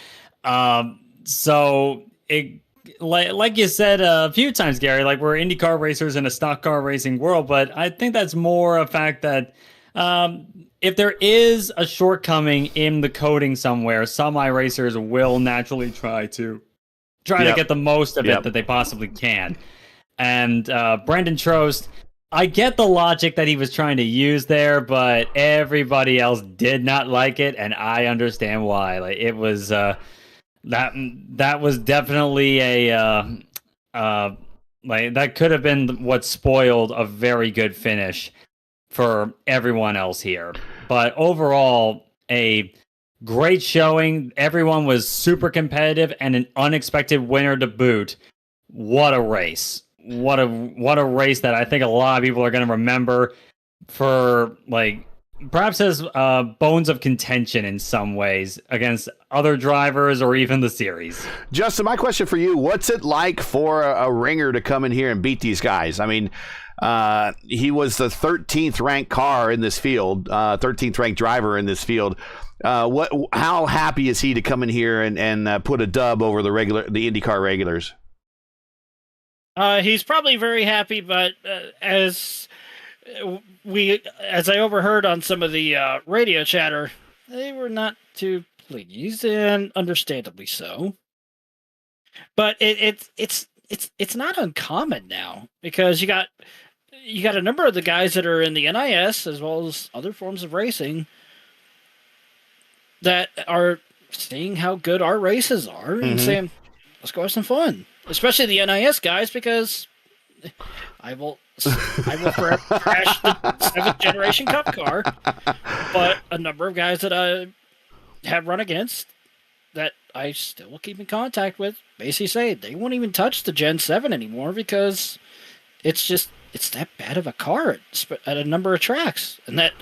So it, like you said a few times, Gary, like we're IndyCar racers in a stock car racing world, but I think that's more a fact that if there is a shortcoming in the coding somewhere, some iRacers will naturally try to get the most of it that they possibly can. And Brendan Trost, I get the logic that he was trying to use there, but everybody else did not like it, and I understand why. Like it was that was definitely a like that could have been what spoiled a very good finish for everyone else here. But overall, a great showing. Everyone was super competitive and an unexpected winner to boot. What a race. What a race that I think a lot of people are going to remember for, like, perhaps as bones of contention in some ways against other drivers or even the series. Justin, my question for you, what's it like for a ringer to come in here and beat these guys? I mean, he was the 13th ranked car in this field, 13th ranked driver in this field. How happy is he to come in here and put a dub over the IndyCar regulars? He's probably very happy, but as I overheard on some of the radio chatter, they were not too pleased, and understandably so. But it's not uncommon now, because you got a number of the guys that are in the NIS as well as other forms of racing that are seeing how good our races are and saying, let's go have some fun. Especially the NIS guys, because I will forever crash the 7th generation Cup car. But a number of guys that I have run against that I still will keep in contact with basically say they won't even touch the Gen 7 anymore because it's that bad of a car at a number of tracks. And that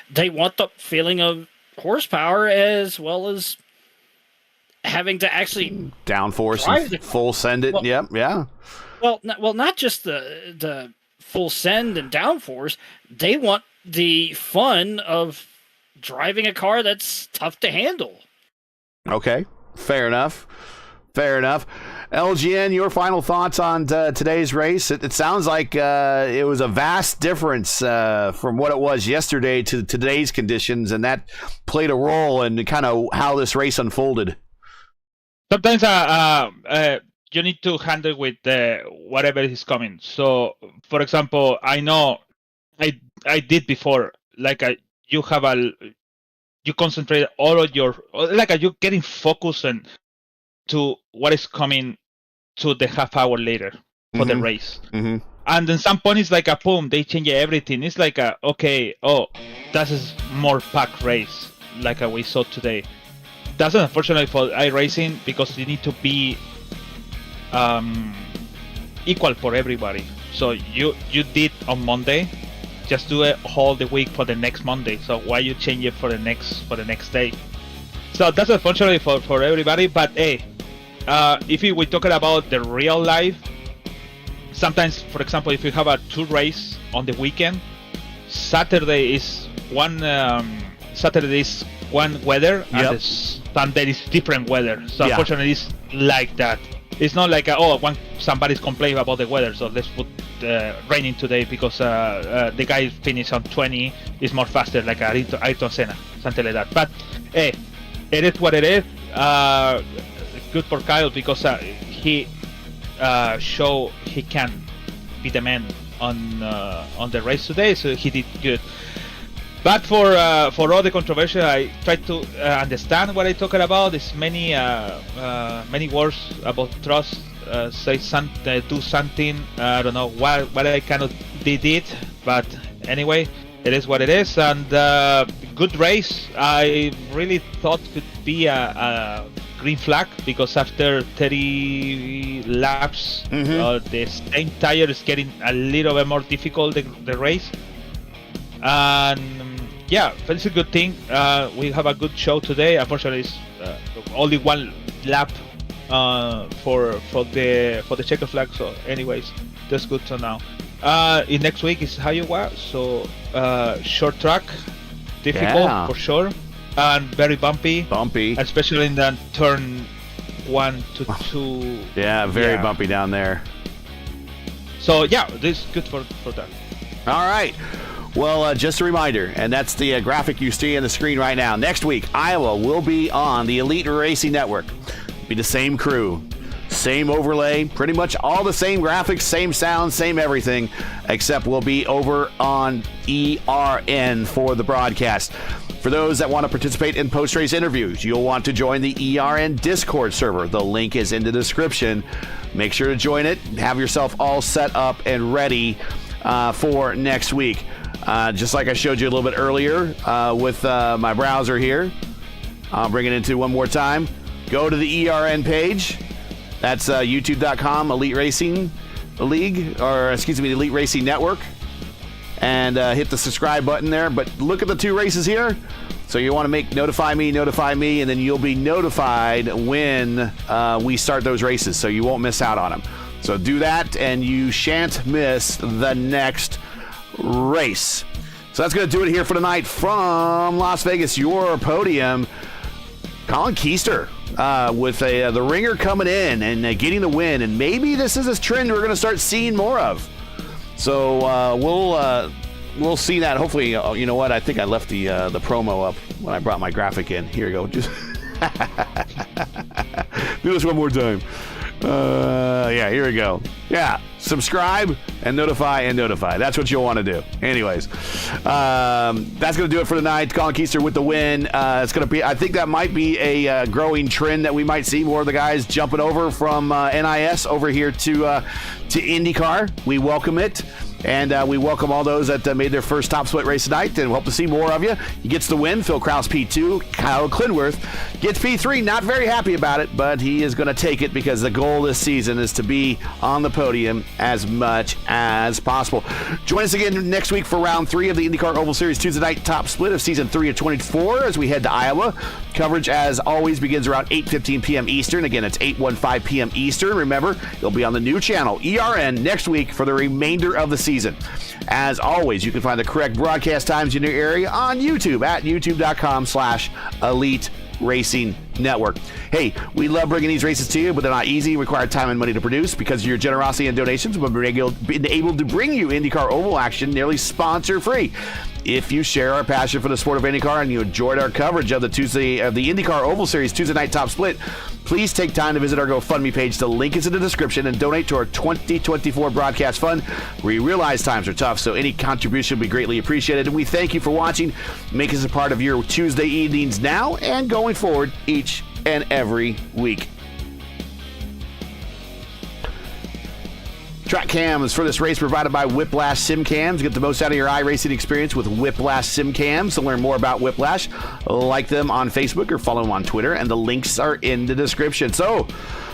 they want the feeling of horsepower as well as having to actually downforce and full send it. Well, yeah. Well, not just the full send and downforce. They want the fun of driving a car that's tough to handle. Okay, fair enough. LGN, your final thoughts on today's race? It sounds like it was a vast difference from what it was yesterday to today's conditions, and that played a role in kind of how this race unfolded. Sometimes you need to handle with whatever is coming. So, for example, I know I did before, like you concentrate all of your, like you're getting focused on to what is coming to the half hour later for the race. Mm-hmm. And then some point it's like a boom, they change everything. It's like that is more packed race like we saw today. That's unfortunately for iRacing because you need to be equal for everybody. So you did on Monday, just do it all the week for the next Monday. So why you change it for the next day? So that's unfortunately for everybody. But hey, if we're talking about the real life, sometimes, for example, if you have a 2 race on the weekend, Saturday is one weather, and Sunday is different weather. So unfortunately, it's like that. It's not like somebody's complaining about the weather, so let's put raining today because the guy finished on 20 is more faster, like Ayrton Senna, something like that. But hey, it is what it is. Good for Kyle because he showed he can be the man on the race today, so he did good. But for all the controversy, I try to understand what I'm talking about. There's many words about trust. Say something, do something. I don't know what I cannot did it, but anyway, it is what it is. And good race. I really thought could be a green flag because after 30 laps, the same tire is getting a little bit more difficult the race. And it's a good thing. We have a good show today. Unfortunately, it's only one lap for the checker flag. So, anyways, that's good for now. In next week is Iowa, so short track, difficult for sure, and very bumpy, especially in the turn 1 to 2. Very bumpy down there. So this is good for that. All right. Well, just a reminder, and that's the graphic you see on the screen right now. Next week, Iowa will be on the Elite Racing Network. Be the same crew, same overlay, pretty much all the same graphics, same sound, same everything, except we'll be over on ERN for the broadcast. For those that want to participate in post-race interviews, you'll want to join the ERN Discord server. The link is in the description. Make sure to join it. Have yourself all set up and ready for next week. Just like I showed you a little bit earlier with my browser here. I'll bring it into one more time. Go to the ERN page. That's youtube.com Elite Racing League, or excuse me, the Elite Racing Network. And hit the subscribe button there. But look at the 2 races here. So you want to notify me, and then you'll be notified when we start those races, so you won't miss out on them. So do that, and you shan't miss the next race. So that's going to do it here for tonight from Las Vegas, your podium. Colin Keister with the ringer coming in and getting the win, and maybe this is a trend we're going to start seeing more of. So we'll see that. Hopefully, you know what? I think I left the promo up when I brought my graphic in. Here we go. Just do this one more time. Here we go. Subscribe and notify. That's what you'll want to do. Anyways, that's going to do it for tonight. Colin Keister with the win. It's going to be, I think that might be a growing trend that we might see more of the guys jumping over from NIS over here to IndyCar. We welcome it. And we welcome all those that made their first top split race tonight, and we hope to see more of you. He gets the win. Phil Kraus, P2. Kyle Clinworth gets P3. Not very happy about it, but he is going to take it because the goal this season is to be on the podium as much as possible. Join us again next week for round 3 of the IndyCar Oval Series Tuesday night top split of season 3 of 24 as we head to Iowa. Coverage, as always, begins around 8:15 p.m. Eastern. Again, it's 8:15 p.m. Eastern. Remember, it'll be on the new channel, ERN, next week for the remainder of the season. As always, you can find the correct broadcast times in your area on YouTube at youtube.com/Elite Racing Network. Hey, we love bringing these races to you, but they're not easy, require time and money to produce. Because of your generosity and donations, we've been able to bring you IndyCar Oval action nearly sponsor-free. If you share our passion for the sport of IndyCar and you enjoyed our coverage of the IndyCar Oval Series Tuesday night top split, please take time to visit our GoFundMe page. The link is in the description, and donate to our 2024 broadcast fund. We realize times are tough, so any contribution will be greatly appreciated. And we thank you for watching. Make us a part of your Tuesday evenings now and going forward each and every week. Track cams for this race provided by Whiplash Sim Cams. Get the most out of your iRacing experience with Whiplash Sim Cams. To learn more about Whiplash, like them on Facebook or follow them on Twitter, and the links are in the description. So,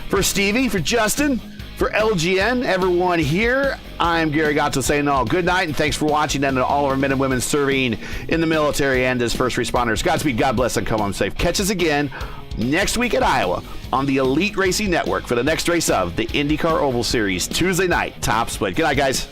for Stevie, for Justin, for LGN, everyone here, I'm Gary Gatto saying all good night, and thanks for watching, and to all of our men and women serving in the military and as first responders. Godspeed, God bless, and come home safe. Catch us again next week at Iowa on the Elite Racing Network for the next race of the IndyCar Oval Series Tuesday night top split. Good night, guys.